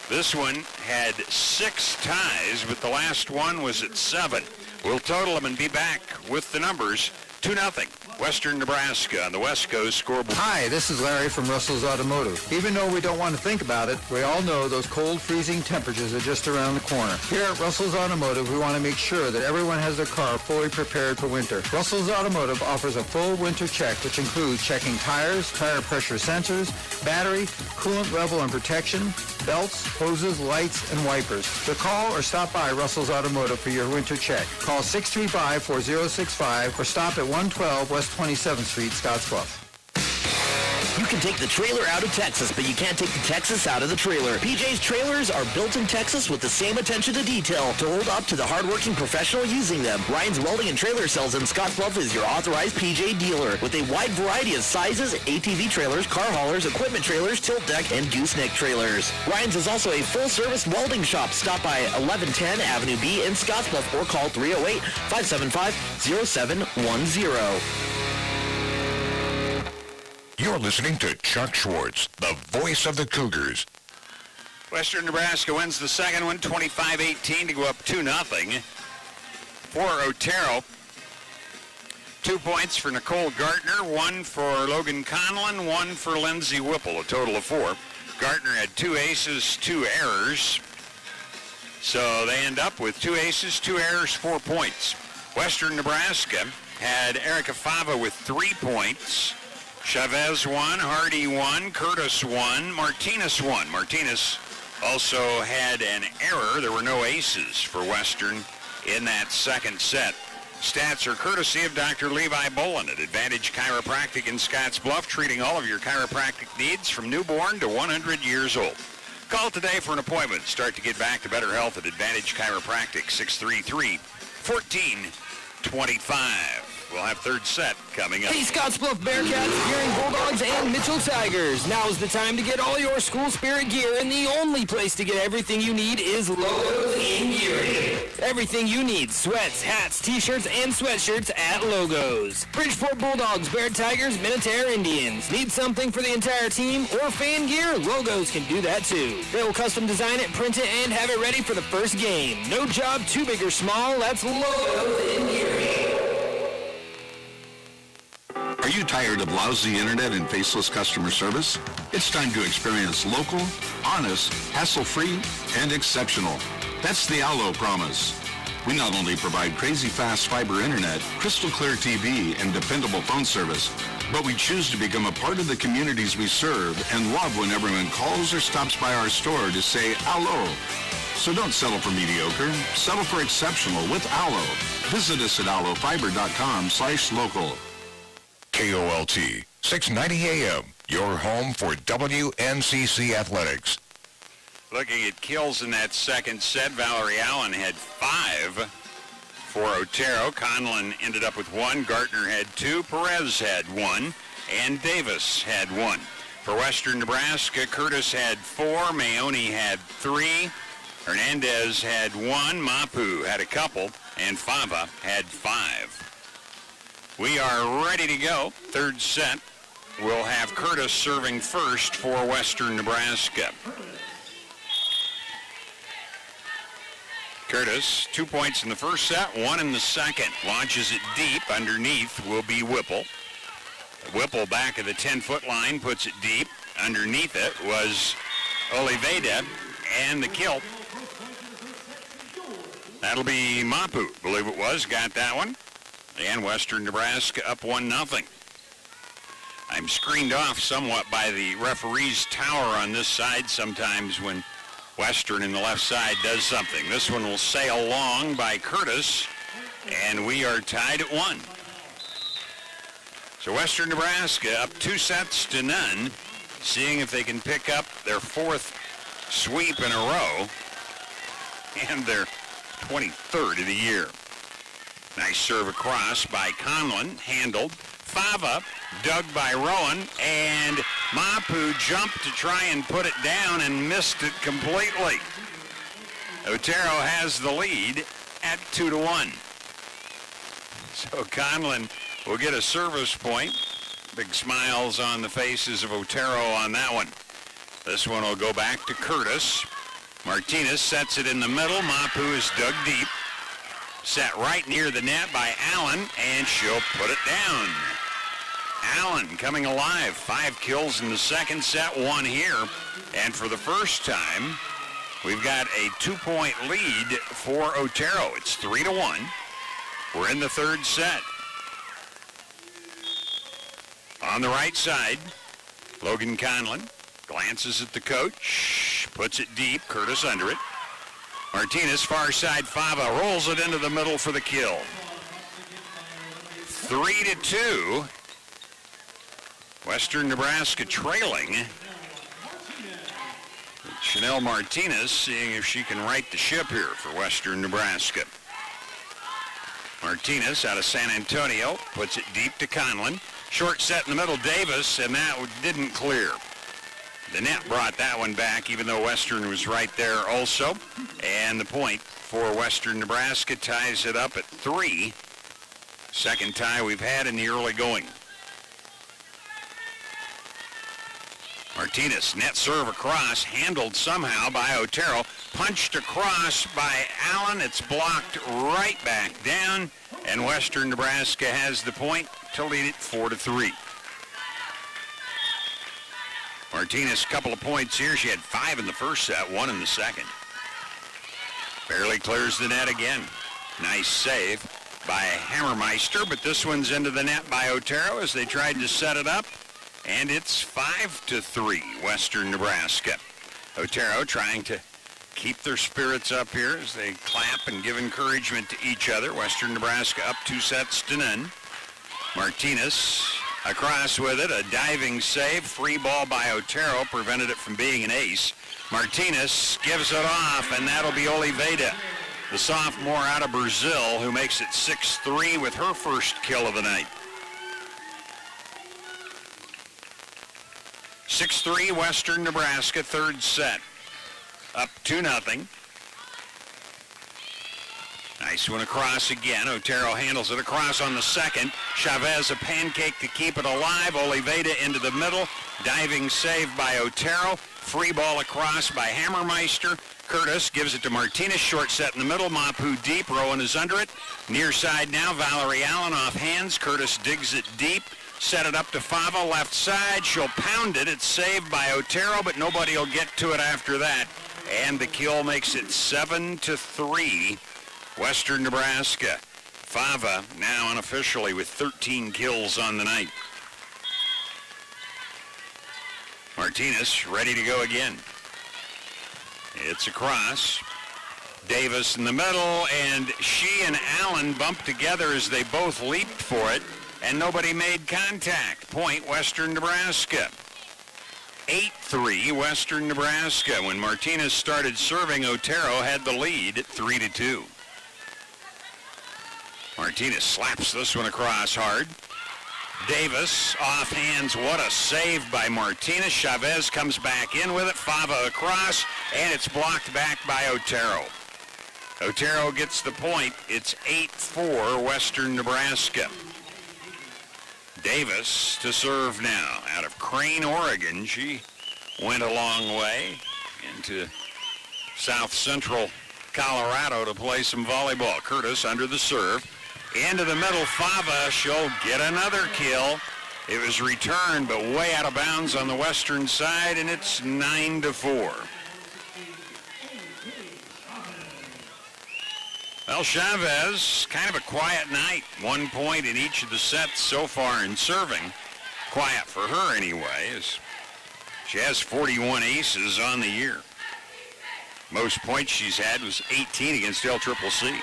Speaker 20: This one had 6 ties, but the last one was at 7. We'll total them and be back with the numbers. 2-0. Western Nebraska on the West Coast scoreboard.
Speaker 12: Hi, this is Larry from Russell's Automotive. Even though we don't want to think about it, we all know those cold, freezing temperatures are just around the corner. Here at Russell's Automotive, we want to make sure that everyone has their car fully prepared for winter. Russell's Automotive offers a full winter check, which includes checking tires, tire pressure sensors, battery, coolant level and protection, belts, hoses, lights, and wipers. So call or stop by Russell's Automotive for your winter check. Call 635-4065 or stop at 112 West 27th Street, Scottsbluff.
Speaker 13: You can take the trailer out of Texas, but you can't take the Texas out of the trailer. PJ's trailers are built in Texas with the same attention to detail to hold up to the hardworking professional using them. Ryan's Welding and Trailer Sales in Scottsbluff is your authorized PJ dealer with a wide variety of sizes, ATV trailers, car haulers, equipment trailers, tilt deck, and gooseneck trailers. Ryan's is also a full-service welding shop. Stop by 1110 Avenue B in Scottsbluff or call 308-575-0710.
Speaker 7: You're listening to Chuck Schwartz, the voice of the Cougars.
Speaker 20: Western Nebraska wins the second one, 25-18 to go up 2-0. For Otero, 2 points for Nicole Gartner, 1 for Logan Conlon, 1 for Lindsay Whipple, a total of 4. Gartner had 2 aces, 2 errors. So they end up with 2 aces, 2 errors, 4 points. Western Nebraska had Erica Fava with 3 points. Chavez 1, Hardy 1, Curtis 1, Martinez 1. Martinez also had an error. There were no aces for Western in that second set. Stats are courtesy of Dr. Levi Bolin at Advantage Chiropractic in Scottsbluff, treating all of your chiropractic needs from newborn to 100 years old. Call today for an appointment. Start to get back to better health at Advantage Chiropractic, 633-1425. We'll have third set coming up.
Speaker 3: Hey, Scottsbluff Bearcats, Gearing Bulldogs, and Mitchell Tigers. Now's the time to get all your school spirit gear, and the only place to get everything you need is Logos in Gearing. Everything you need, sweats, hats, t-shirts, and sweatshirts at Logos. Bridgeport Bulldogs, Bear Tigers, Minotera Indians. Need something for the entire team or fan gear? Logos can do that too. They will custom design it, print it, and have it ready for the first game. No job too big or small. That's Logos in Gearing.
Speaker 6: Are you tired of lousy internet and faceless customer service? It's time to experience local, honest, hassle-free, and exceptional. That's the Allo promise. We not only provide crazy fast fiber internet, crystal clear TV, and dependable phone service, but we choose to become a part of the communities we serve and love when everyone calls or stops by our store to say Allo. So don't settle for mediocre. Settle for exceptional with Allo. Visit us at allofiber.com/local.
Speaker 7: KOLT, 690 AM, your home for WNCC Athletics.
Speaker 20: Looking at kills in that second set, Valerie Allen had 5 for Otero. Conlon ended up with 1. Gartner had 2. Perez had 1. And Davis had 1. For Western Nebraska, Curtis had 4. Maone had 3. Hernandez had 1. Mapu had a couple. And Fava had 5. We are ready to go. Third set. We'll have Curtis serving first for Western Nebraska. Curtis, 2 points in the first set, 1 in the second. Launches it deep. Underneath will be Whipple. Whipple back of the 10-foot line, puts it deep. Underneath it was Oliveda, and the kill. That'll be Mapu, believe it was, got that one. And Western Nebraska up 1-0. I'm screened off somewhat by the referee's tower on this side sometimes when Western in the left side does something. This one will sail long by Curtis, and we are tied at 1. So Western Nebraska up 2-0, seeing if they can pick up their 4th sweep in a row and their 23rd of the year. Nice serve across by Conlon, handled. Fava, dug by Rowan, and Mapu jumped to try and put it down and missed it completely. Otero has the lead at 2-1. So Conlon will get a service point. Big smiles on the faces of Otero on that one. This one will go back to Curtis. Martinez sets it in the middle. Mapu is dug deep. Set right near the net by Allen, and she'll put it down. Allen coming alive. 5 kills in the second set, 1 here. And for the first time, we've got a 2-point lead for Otero. It's 3-1. We're in the third set. On the right side, Logan Conlon glances at the coach, puts it deep, Curtis under it. Martinez, far side, Fava rolls it into the middle for the kill. 3-2. Western Nebraska trailing. Chanel Martinez seeing if she can right the ship here for Western Nebraska. Martinez out of San Antonio puts it deep to Conlon. Short set in the middle, Davis, and that didn't clear. The net brought that one back, even though Western was right there also. And the point for Western Nebraska ties it up at 3. Second tie we've had in the early going. Martinez, net serve across, handled somehow by Otero. Punched across by Allen. It's blocked right back down. And Western Nebraska has the point to lead it 4-3. Martinez, couple of points here. She had 5 in the first set, 1 in the second. Barely clears the net again. Nice save by Hammermeister, but this one's into the net by Otero as they tried to set it up. And it's 5-3, Western Nebraska. Otero trying to keep their spirits up here as they clap and give encouragement to each other. Western Nebraska up 2-0. Martinez across with it, a diving save. Free ball by Otero prevented it from being an ace. Martinez gives it off, and that'll be Oliveda, the sophomore out of Brazil, who makes it 6-3 with her first kill of the night. 6-3 Western Nebraska, third set. Up 2-0. Nice one across again. Otero handles it across on the second. Chavez a pancake to keep it alive. Oliveda into the middle. Diving save by Otero. Free ball across by Hammermeister. Curtis gives it to Martinez. Short set in the middle. Mapu deep. Rowan is under it. Near side now. Valerie Allen off hands. Curtis digs it deep. Set it up to Fava, left side. She'll pound it. It's saved by Otero, but nobody will get to it after that. And the kill makes it 7-3, Western Nebraska. Fava now unofficially with 13 kills on the night. Martinez ready to go again. It's across. Davis in the middle, and she and Allen bumped together as they both leaped for it. And nobody made contact. Point, Western Nebraska. 8-3, Western Nebraska. When Martinez started serving, Otero had the lead at 3-2. Martinez slaps this one across hard. Davis off hands. What a save by Martinez. Chavez comes back in with it. Fava across, and it's blocked back by Otero. Otero gets the point. It's 8-4, Western Nebraska. Davis to serve now out of Crane, Oregon. She went a long way into South Central Colorado to play some volleyball. Curtis under the serve. Into the middle, Fava. She'll get another kill. It was returned, but way out of bounds on the western side, and it's 9-4. Well, Chavez, kind of a quiet night. 1 point in each of the sets so far in serving. Quiet for her anyway, as she has 41 aces on the year. Most points she's had was 18 against LCCC.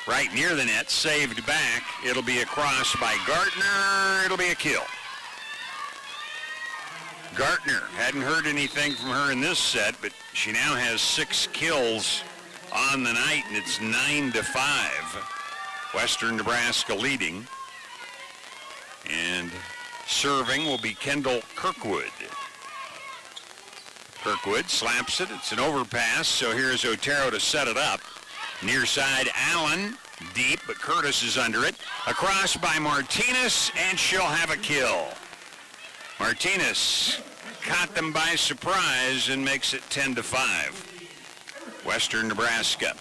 Speaker 20: Right near the net, saved back. It'll be a cross by Gartner. It'll be a kill. Gartner, hadn't heard anything from her in this set, but she now has 6 kills on the night, and it's 9-5. Western Nebraska leading. And serving will be Kendall Kirkwood. Kirkwood slaps it. It's an overpass, so here's Otero to set it up. Near side, Allen, deep, but Curtis is under it. Across by Martinez, and she'll have a kill. Martinez caught them by surprise and makes it 10-5. Western Nebraska.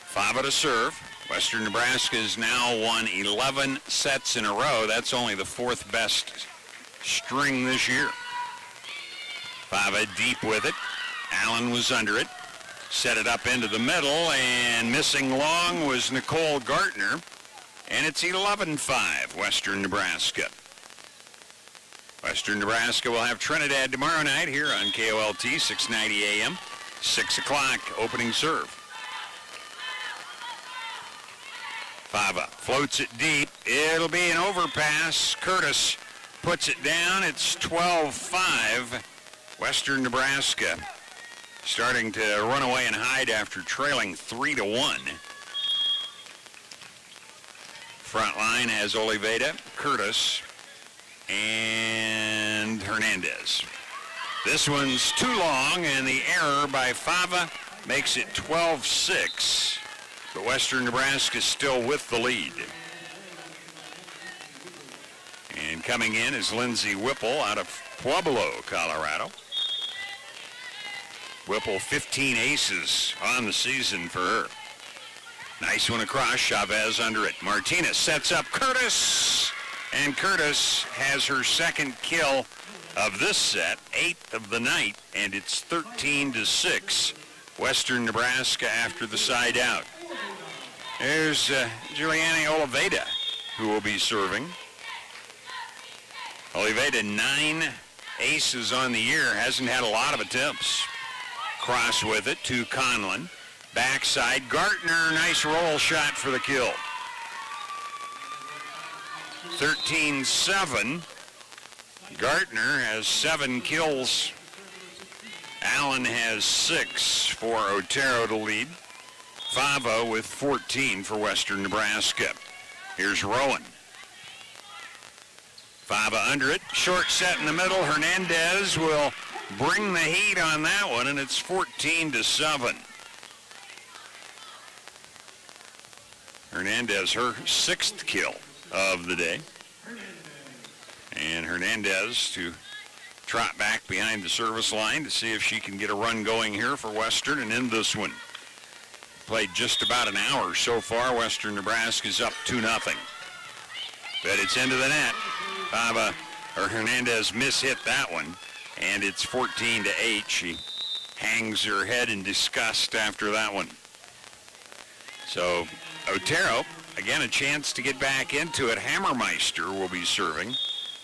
Speaker 20: Fava to serve. Western Nebraska has now won 11 sets in a row. That's only the 4th best string this year. Fava deep with it. Allen was under it. Set it up into the middle, and missing long was Nicole Gartner. And it's 11-5, Western Nebraska. Western Nebraska will have Trinidad tomorrow night here on KOLT, 690 AM, 6 o'clock, opening serve. Fava floats it deep. It'll be an overpass. Curtis puts it down. It's 12-5. Western Nebraska starting to run away and hide after trailing 3-1. Front line has Oliveda, Curtis, and Hernandez. This one's too long, and the error by Fava makes it 12-6. But Western Nebraska is still with the lead. And coming in is Lindsay Whipple out of Pueblo, Colorado. Whipple, 15 aces on the season for her. Nice one across. Chavez under it. Martinez sets up Curtis. And Curtis has her 2nd kill of this set, 8th of the night, and it's 13-6. Western Nebraska after the side out. There's Juliana Oliveda, who will be serving. Oliveda, 9 aces on the year, hasn't had a lot of attempts. Cross with it to Conlon. Backside, Gartner, nice roll shot for the kill. 13-7. Gartner has 7 kills. Allen has 6 for Otero to lead. Fava with 14 for Western Nebraska. Here's Rowan. Fava under it. Short set in the middle. Hernandez will bring the heat on that one, and it's 14-7. Hernandez, her 6th kill of the day. And Hernandez to trot back behind the service line to see if she can get a run going here for Western and end this one. Played just about an hour so far. Western Nebraska's up 2-0. But it's into the net. Hernandez mishit that one, and it's 14-8. She hangs her head in disgust after that one. So Otero, again, a chance to get back into it. Hammermeister will be serving.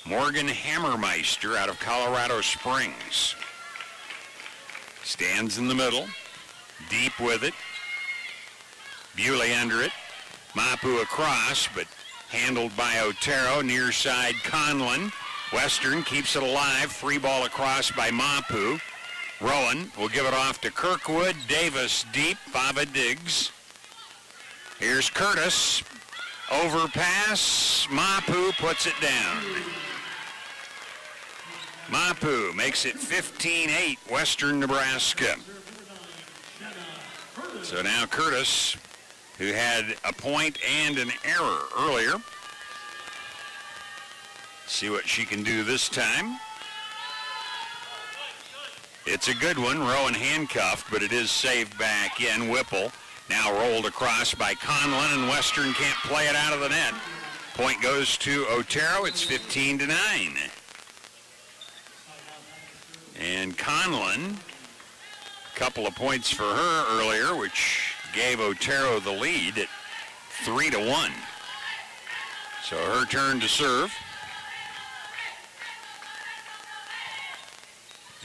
Speaker 20: Morgan Hammermeister out of Colorado Springs. Stands in the middle. Deep with it. Bewley under it. Mapu across, but handled by Otero. Near side, Conlon. Western keeps it alive. Free ball across by Mapu. Rowan will give it off to Kirkwood. Davis deep. Fava digs. Here's Curtis. Overpass. Mapu puts it down. Mapu makes it 15-8, Western Nebraska. So now Curtis, who had a point and an error earlier. See what she can do this time. It's a good one. Rowan handcuffed, but it is saved back in. Whipple now rolled across by Conlon, and Western can't play it out of the net. Point goes to Otero. It's 15-9. And Conlon, a couple of points for her earlier, which gave Otero the lead at 3-1. So her turn to serve.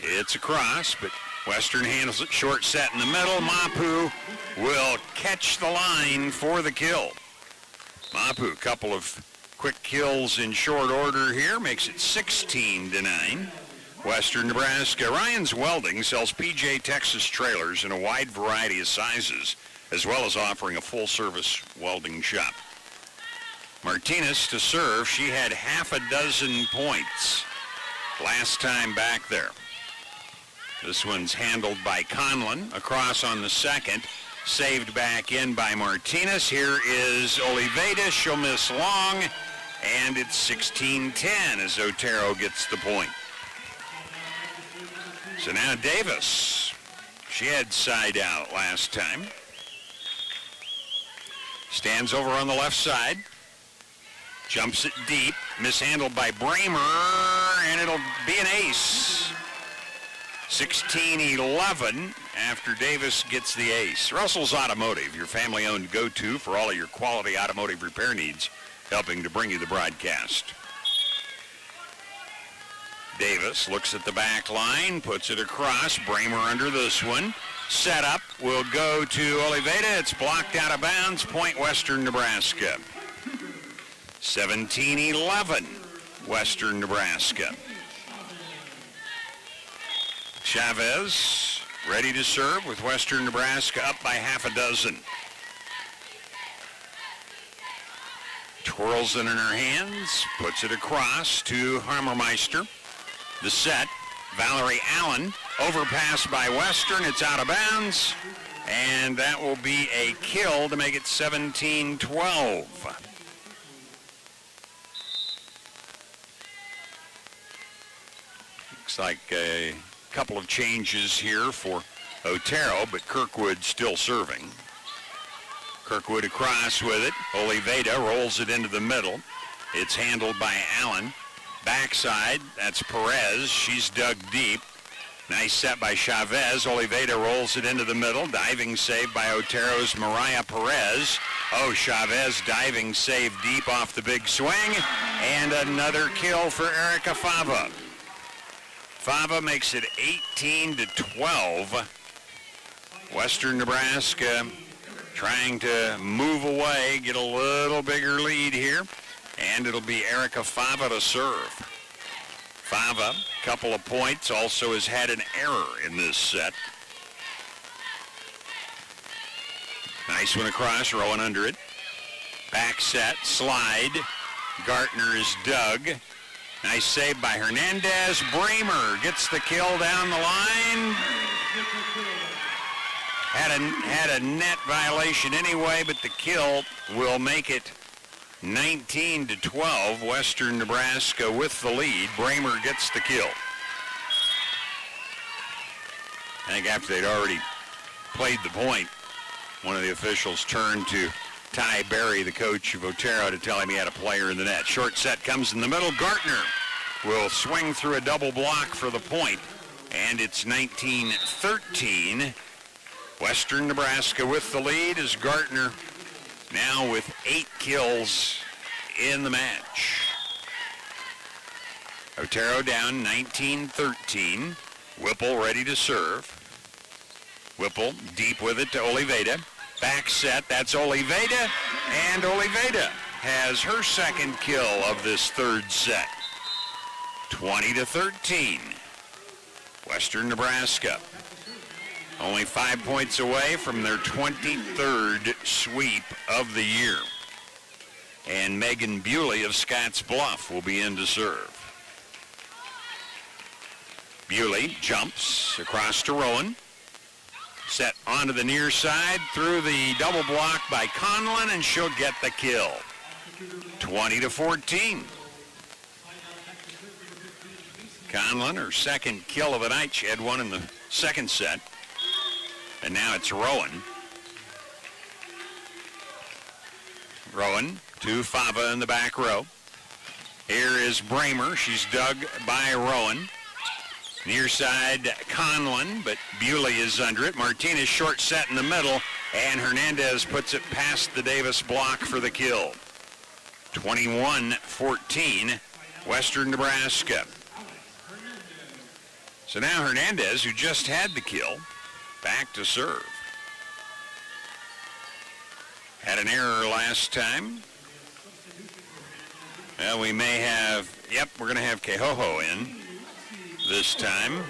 Speaker 20: It's across, but Western handles it. Short set in the middle. Mapu will catch the line for the kill. Mapu, couple of quick kills in short order here, makes it 16-9. Western Nebraska. Ryan's Welding sells PJ Texas trailers in a wide variety of sizes, as well as offering a full-service welding shop. Martinez to serve. She had half a dozen points last time back there. This one's handled by Conlon. Across on the second. Saved back in by Martinez. Here is Oliveda. She'll miss long. And it's 16-10 as Otero gets the point. So now Davis. She had side out last time. Stands over on the left side. Jumps it deep. Mishandled by Bramer. And it'll be an ace. 16-11 after Davis gets the ace. Russell's Automotive, your family-owned go-to for all of your quality automotive repair needs, helping to bring you the broadcast. Davis looks at the back line, puts it across. Bramer under this one. Setup will go to Oliveda. It's blocked out of bounds. Point Western Nebraska. 17-11 Western Nebraska. Chavez ready to serve with Western Nebraska up by half a dozen. Twirls it in her hands, puts it across to Hammermeister. The set, Valerie Allen, overpassed by Western. It's out of bounds, and that will be a kill to make it 17-12. Looks like a couple of changes here for Otero, but Kirkwood still serving. Kirkwood across with it. Oliveda rolls it into the middle. It's handled by Allen. Backside, that's Perez. She's dug deep. Nice set by Chavez. Oliveda rolls it into the middle. Diving save by Otero's Mariah Perez. Oh, Chavez diving save deep off the big swing. And another kill for Erica Fava. Fava makes it 18-12. Western Nebraska trying to move away, get a little bigger lead here. And it'll be Erica Fava to serve. Fava, couple of points, also has had an error in this set. Nice one across, Rowan under it. Back set, slide. Gartner is dug. Nice save by Hernandez. Bramer gets the kill down the line. Had a net violation anyway, but the kill will make it 19-12. Western Nebraska with the lead. Bramer gets the kill. I think after they'd already played the point, one of the officials turned to Ty Berry, the coach of Otero, to tell him he had a player in the net. Short set comes in the middle. Gartner will swing through a double block for the point, and it's 19-13. Western Nebraska with the lead as Gartner now with 8 kills in the match. Otero down 19-13. Whipple ready to serve. Whipple deep with it to Oliveda. Back set, that's Oliveda, and Oliveda has her second kill of this third set. 20-13. Western Nebraska only 5 points away from their 23rd sweep of the year. And Megan Bewley of Scotts Bluff will be in to serve. Bewley jumps across to Rowan. Set onto the near side through the double block by Conlon, and she'll get the kill. 20-14. Conlon, her second kill of the night. She had one in the second set. And now it's Rowan. Rowan to Fava in the back row. Here is Bramer. She's dug by Rowan. Near side, Conlon, but Bewley is under it. Martinez short set in the middle, and Hernandez puts it past the Davis block for the kill. 21-14, Western Nebraska. So now Hernandez, who just had the kill, back to serve. Had an error last time. Well, we may have, we're going to have Kehoho in this time.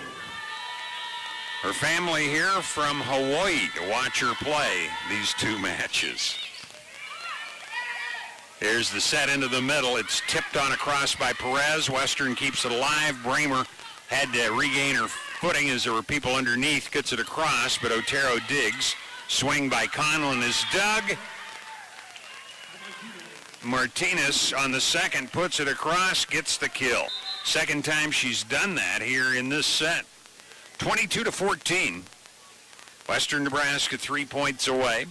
Speaker 20: Her family here from Hawaii to watch her play these two matches. Here's the set into the middle. It's tipped on across by Perez. Western keeps it alive. Bramer had to regain her footing as there were people underneath. Gets it across, but Otero digs. Swing by Conlon is dug. Martinez on the second puts it across, gets the kill. Second time she's done that here in this set. 22-14. Western Nebraska 3 points away.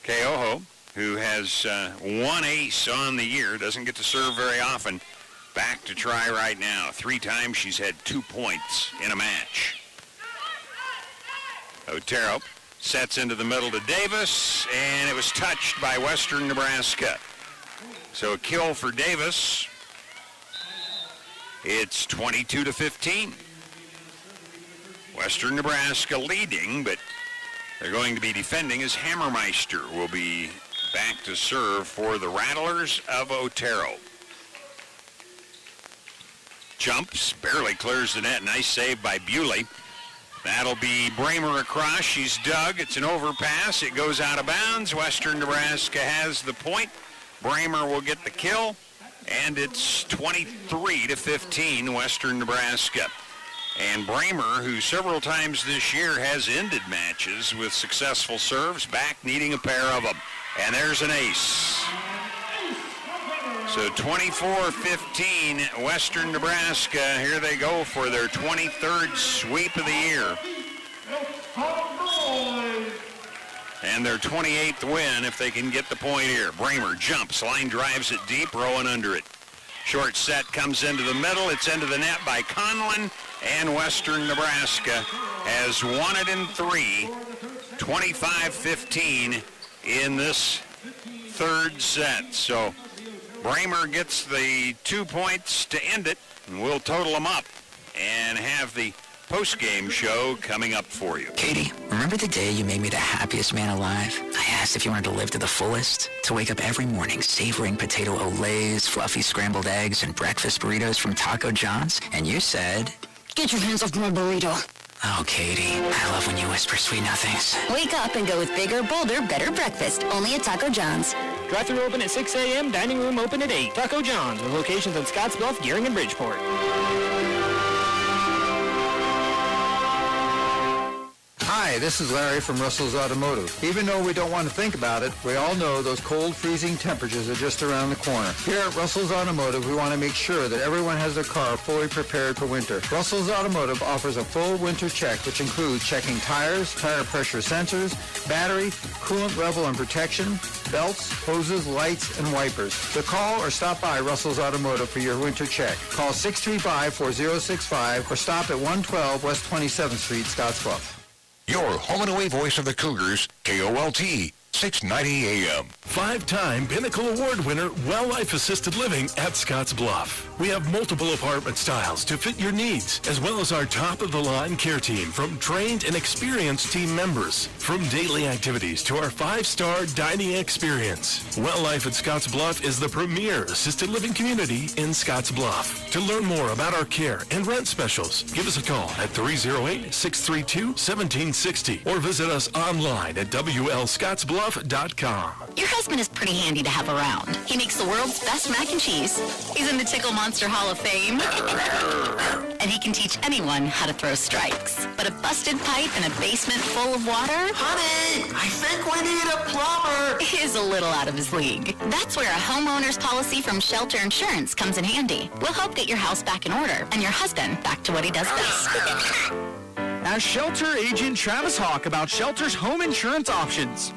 Speaker 20: Kehoho, who has one ace on the year, doesn't get to serve very often, back to try right now. 3 times she's had 2 points in a match. Otero sets into the middle to Davis, and it was touched by Western Nebraska. So a kill for Davis. It's 22-15. Western Nebraska leading, but they're going to be defending as Hammermeister will be back to serve for the Rattlers of Otero. Jumps, barely clears the net. Nice save by Bewley. That'll be Bramer across. She's dug. It's an overpass. It goes out of bounds. Western Nebraska has the point. Bramer will get the kill, and it's 23-15, Western Nebraska. And Bramer, who several times this year has ended matches with successful serves, back needing a pair of them. And there's an ace. So 24-15, Western Nebraska. Here they go for their 23rd sweep of the year. And their 28th win if they can get the point here. Bramer jumps, line drives it deep, Rowan under it. Short set comes into the middle. It's into the net by Conlon, and Western Nebraska has won it in 3, 25-15 in this third set. So Bramer gets the 2 points to end it, and we'll total them up and have the post-game show coming up for you.
Speaker 9: Katie, remember the day you made me the happiest man alive? I asked if you wanted to live to the fullest, to wake up every morning savoring potato olays, fluffy scrambled eggs, and breakfast burritos from Taco John's, and you said,
Speaker 2: Get your hands off my burrito.
Speaker 9: Oh, Katie, I love when you whisper sweet nothings.
Speaker 2: Wake up and go with bigger, bolder, better breakfast. Only at Taco John's.
Speaker 3: Drive-thru open at 6 a.m., dining room open at 8. Taco John's, with locations in Scottsbluff, Gearing, and Bridgeport.
Speaker 12: Hi, this is Larry from Russell's Automotive. Even though we don't want to think about it, we all know those cold, freezing temperatures are just around the corner. Here at Russell's Automotive, we want to make sure that everyone has their car fully prepared for winter. Russell's Automotive offers a full winter check, which includes checking tires, tire pressure sensors, battery, coolant level and protection, belts, hoses, lights, and wipers. So call or stop by Russell's Automotive for your winter check. Call 635-4065 or stop at 112 West 27th Street, Scottsbluff.
Speaker 7: Your home and away voice of the Cougars, KOLT, 690 AM.
Speaker 14: 5-time Pinnacle Award winner, Well Life Assisted Living at Scotts Bluff. We have multiple apartment styles to fit your needs, as well as our top-of-the-line care team from trained and experienced team members. From daily activities to our 5-star dining experience, Well Life at Scotts Bluff is the premier assisted living community in Scotts Bluff. To learn more about our care and rent specials, give us a call at 308-632-1760 or visit us online at WLScottsBluff.com. ScottsBluff.com.
Speaker 15: Your husband is pretty handy to have around. He makes the world's best mac and cheese. He's in the Tickle Monster Hall of Fame. And he can teach anyone how to throw strikes. But a busted pipe in a basement full of water? Honey, I think we need a plumber. Is a little out of his league. That's where a homeowner's policy from Shelter Insurance comes in handy. We'll help get your house back in order and your husband back to what he does best.
Speaker 16: Ask Shelter agent Travis Hawk about Shelter's home insurance options.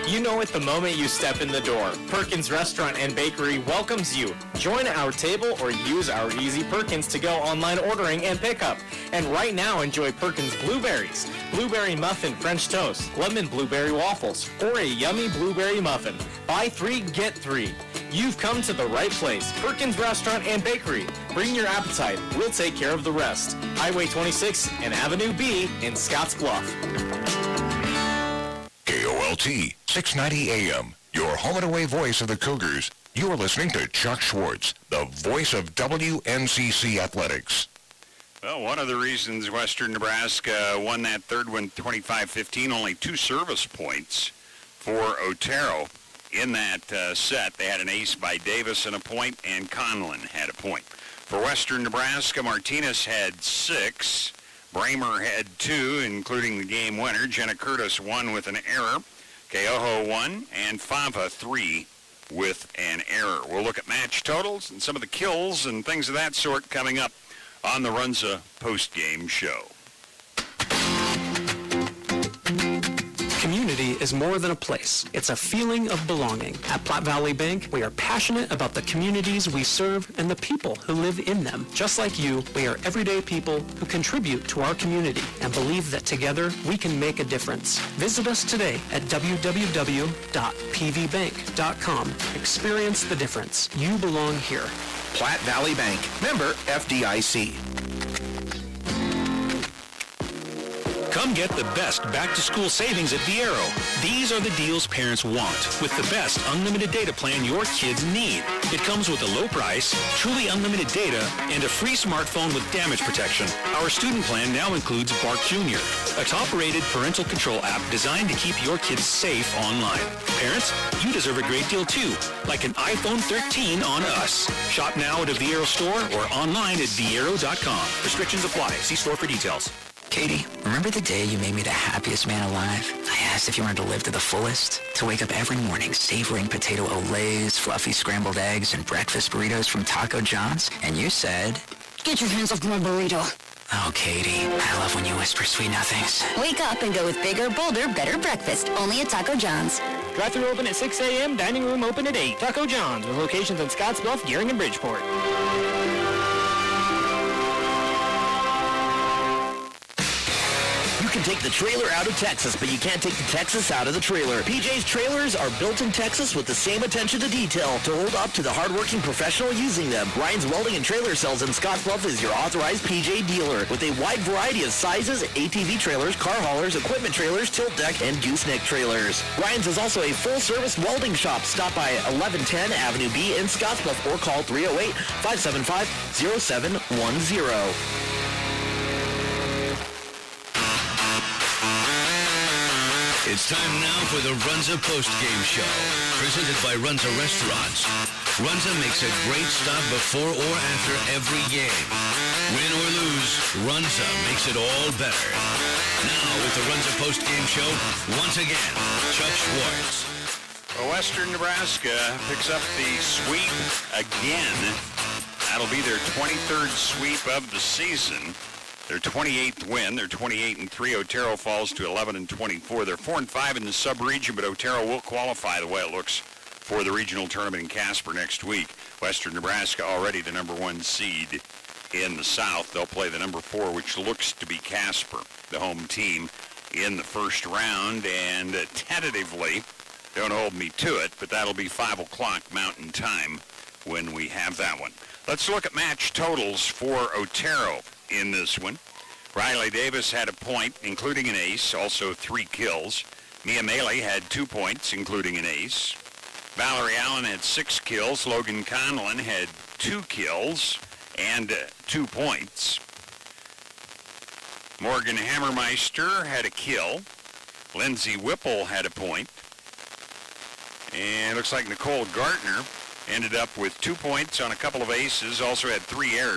Speaker 3: You know it the moment you step in the door. Perkins Restaurant and Bakery welcomes you. Join our table or use our Easy Perkins to go online ordering and pickup. And right now enjoy Perkins blueberries, blueberry muffin French toast, lemon blueberry waffles, or a yummy blueberry muffin. Buy 3, get 3. You've come to the right place. Perkins Restaurant and Bakery. Bring your appetite. We'll take care of the rest. Highway 26 and Avenue B in Scotts Bluff.
Speaker 7: KOLT 690 AM, your home and away voice of the Cougars. You are listening to Chuck Schwartz, the voice of WNCC Athletics.
Speaker 20: Well, one of the reasons Western Nebraska won that third one 25-15, only 2 service points for Otero in that set. They had an ace by Davis and a point, and Conlon had a point. For Western Nebraska, Martinez had 6. Bramer had 2, including the game winner. Jenna Curtis 1 with an error. Keoho 1, and Fava 3 with an error. We'll look at match totals and some of the kills and things of that sort coming up on the Runza postgame show.
Speaker 17: Community is more than a place. It's a feeling of belonging. At Platte Valley Bank, we are passionate about the communities we serve and the people who live in them. Just like you, we are everyday people who contribute to our community and believe that together we can make a difference. Visit us today at www.pvbank.com. Experience the difference. You belong here.
Speaker 24: Platte Valley Bank, member FDIC.
Speaker 25: Come get the best back-to-school savings at Viero. These are the deals parents want, with the best unlimited data plan your kids need. It comes with a low price, truly unlimited data, and a free smartphone with damage protection. Our student plan now includes Bark Jr., a top-rated parental control app designed to keep your kids safe online. Parents, you deserve a great deal too, like an iPhone 13 on us. Shop now at a Viero store or online at Viero.com. Restrictions apply. See store for details.
Speaker 9: Katie, remember the day you made me the happiest man alive? I asked if you wanted to live to the fullest, to wake up every morning savoring potato olays, fluffy scrambled eggs, and breakfast burritos from Taco John's, and you said,
Speaker 15: Get your hands off my burrito.
Speaker 9: Oh, Katie, I love when you whisper sweet nothings.
Speaker 15: Wake up and go with bigger, bolder, better breakfast. Only at Taco John's.
Speaker 3: Drive-thru open at 6 a.m., dining room open at 8. Taco John's, with locations in Scottsbluff, Gearing, and Bridgeport.
Speaker 13: You can take the trailer out of Texas, but you can't take the Texas out of the trailer. PJ's trailers are built in Texas with the same attention to detail to hold up to the hardworking professional using them. Ryan's Welding and Trailer Sales in Scottsbluff is your authorized PJ dealer with a wide variety of sizes, ATV trailers, car haulers, equipment trailers, tilt deck, and gooseneck trailers. Ryan's is also a full-service welding shop. Stop by 1110 Avenue B in Scottsbluff or call 308-575-0710.
Speaker 19: It's time now for the Runza postgame show, presented by Runza Restaurants. Runza makes a great stop before or after every game. Win or lose, Runza makes it all better. Now with the Runza postgame show, once again, Chuck Schwartz.
Speaker 20: Well, Western Nebraska picks up the sweep again. That'll be their 23rd sweep of the season. Their 28th win. They're 28-3. Otero falls to 11-24. They're 4-5 in the sub-region, but Otero will qualify the way it looks for the regional tournament in Casper next week. Western Nebraska already the number 1 seed in the South. They'll play the number 4, which looks to be Casper, the home team, in the first round. And tentatively, don't hold me to it, but that'll be 5 o'clock Mountain Time when we have that one. Let's look at match totals for Otero in this one. Riley Davis had a point, including an ace, also 3 kills. Mia Maley had 2 points, including an ace. Valerie Allen had 6 kills. Logan Conlon had 2 kills and 2 points. Morgan Hammermeister had a kill. Lindsay Whipple had a point. And it looks like Nicole Gartner ended up with 2 points on a couple of aces, also had 3 errors.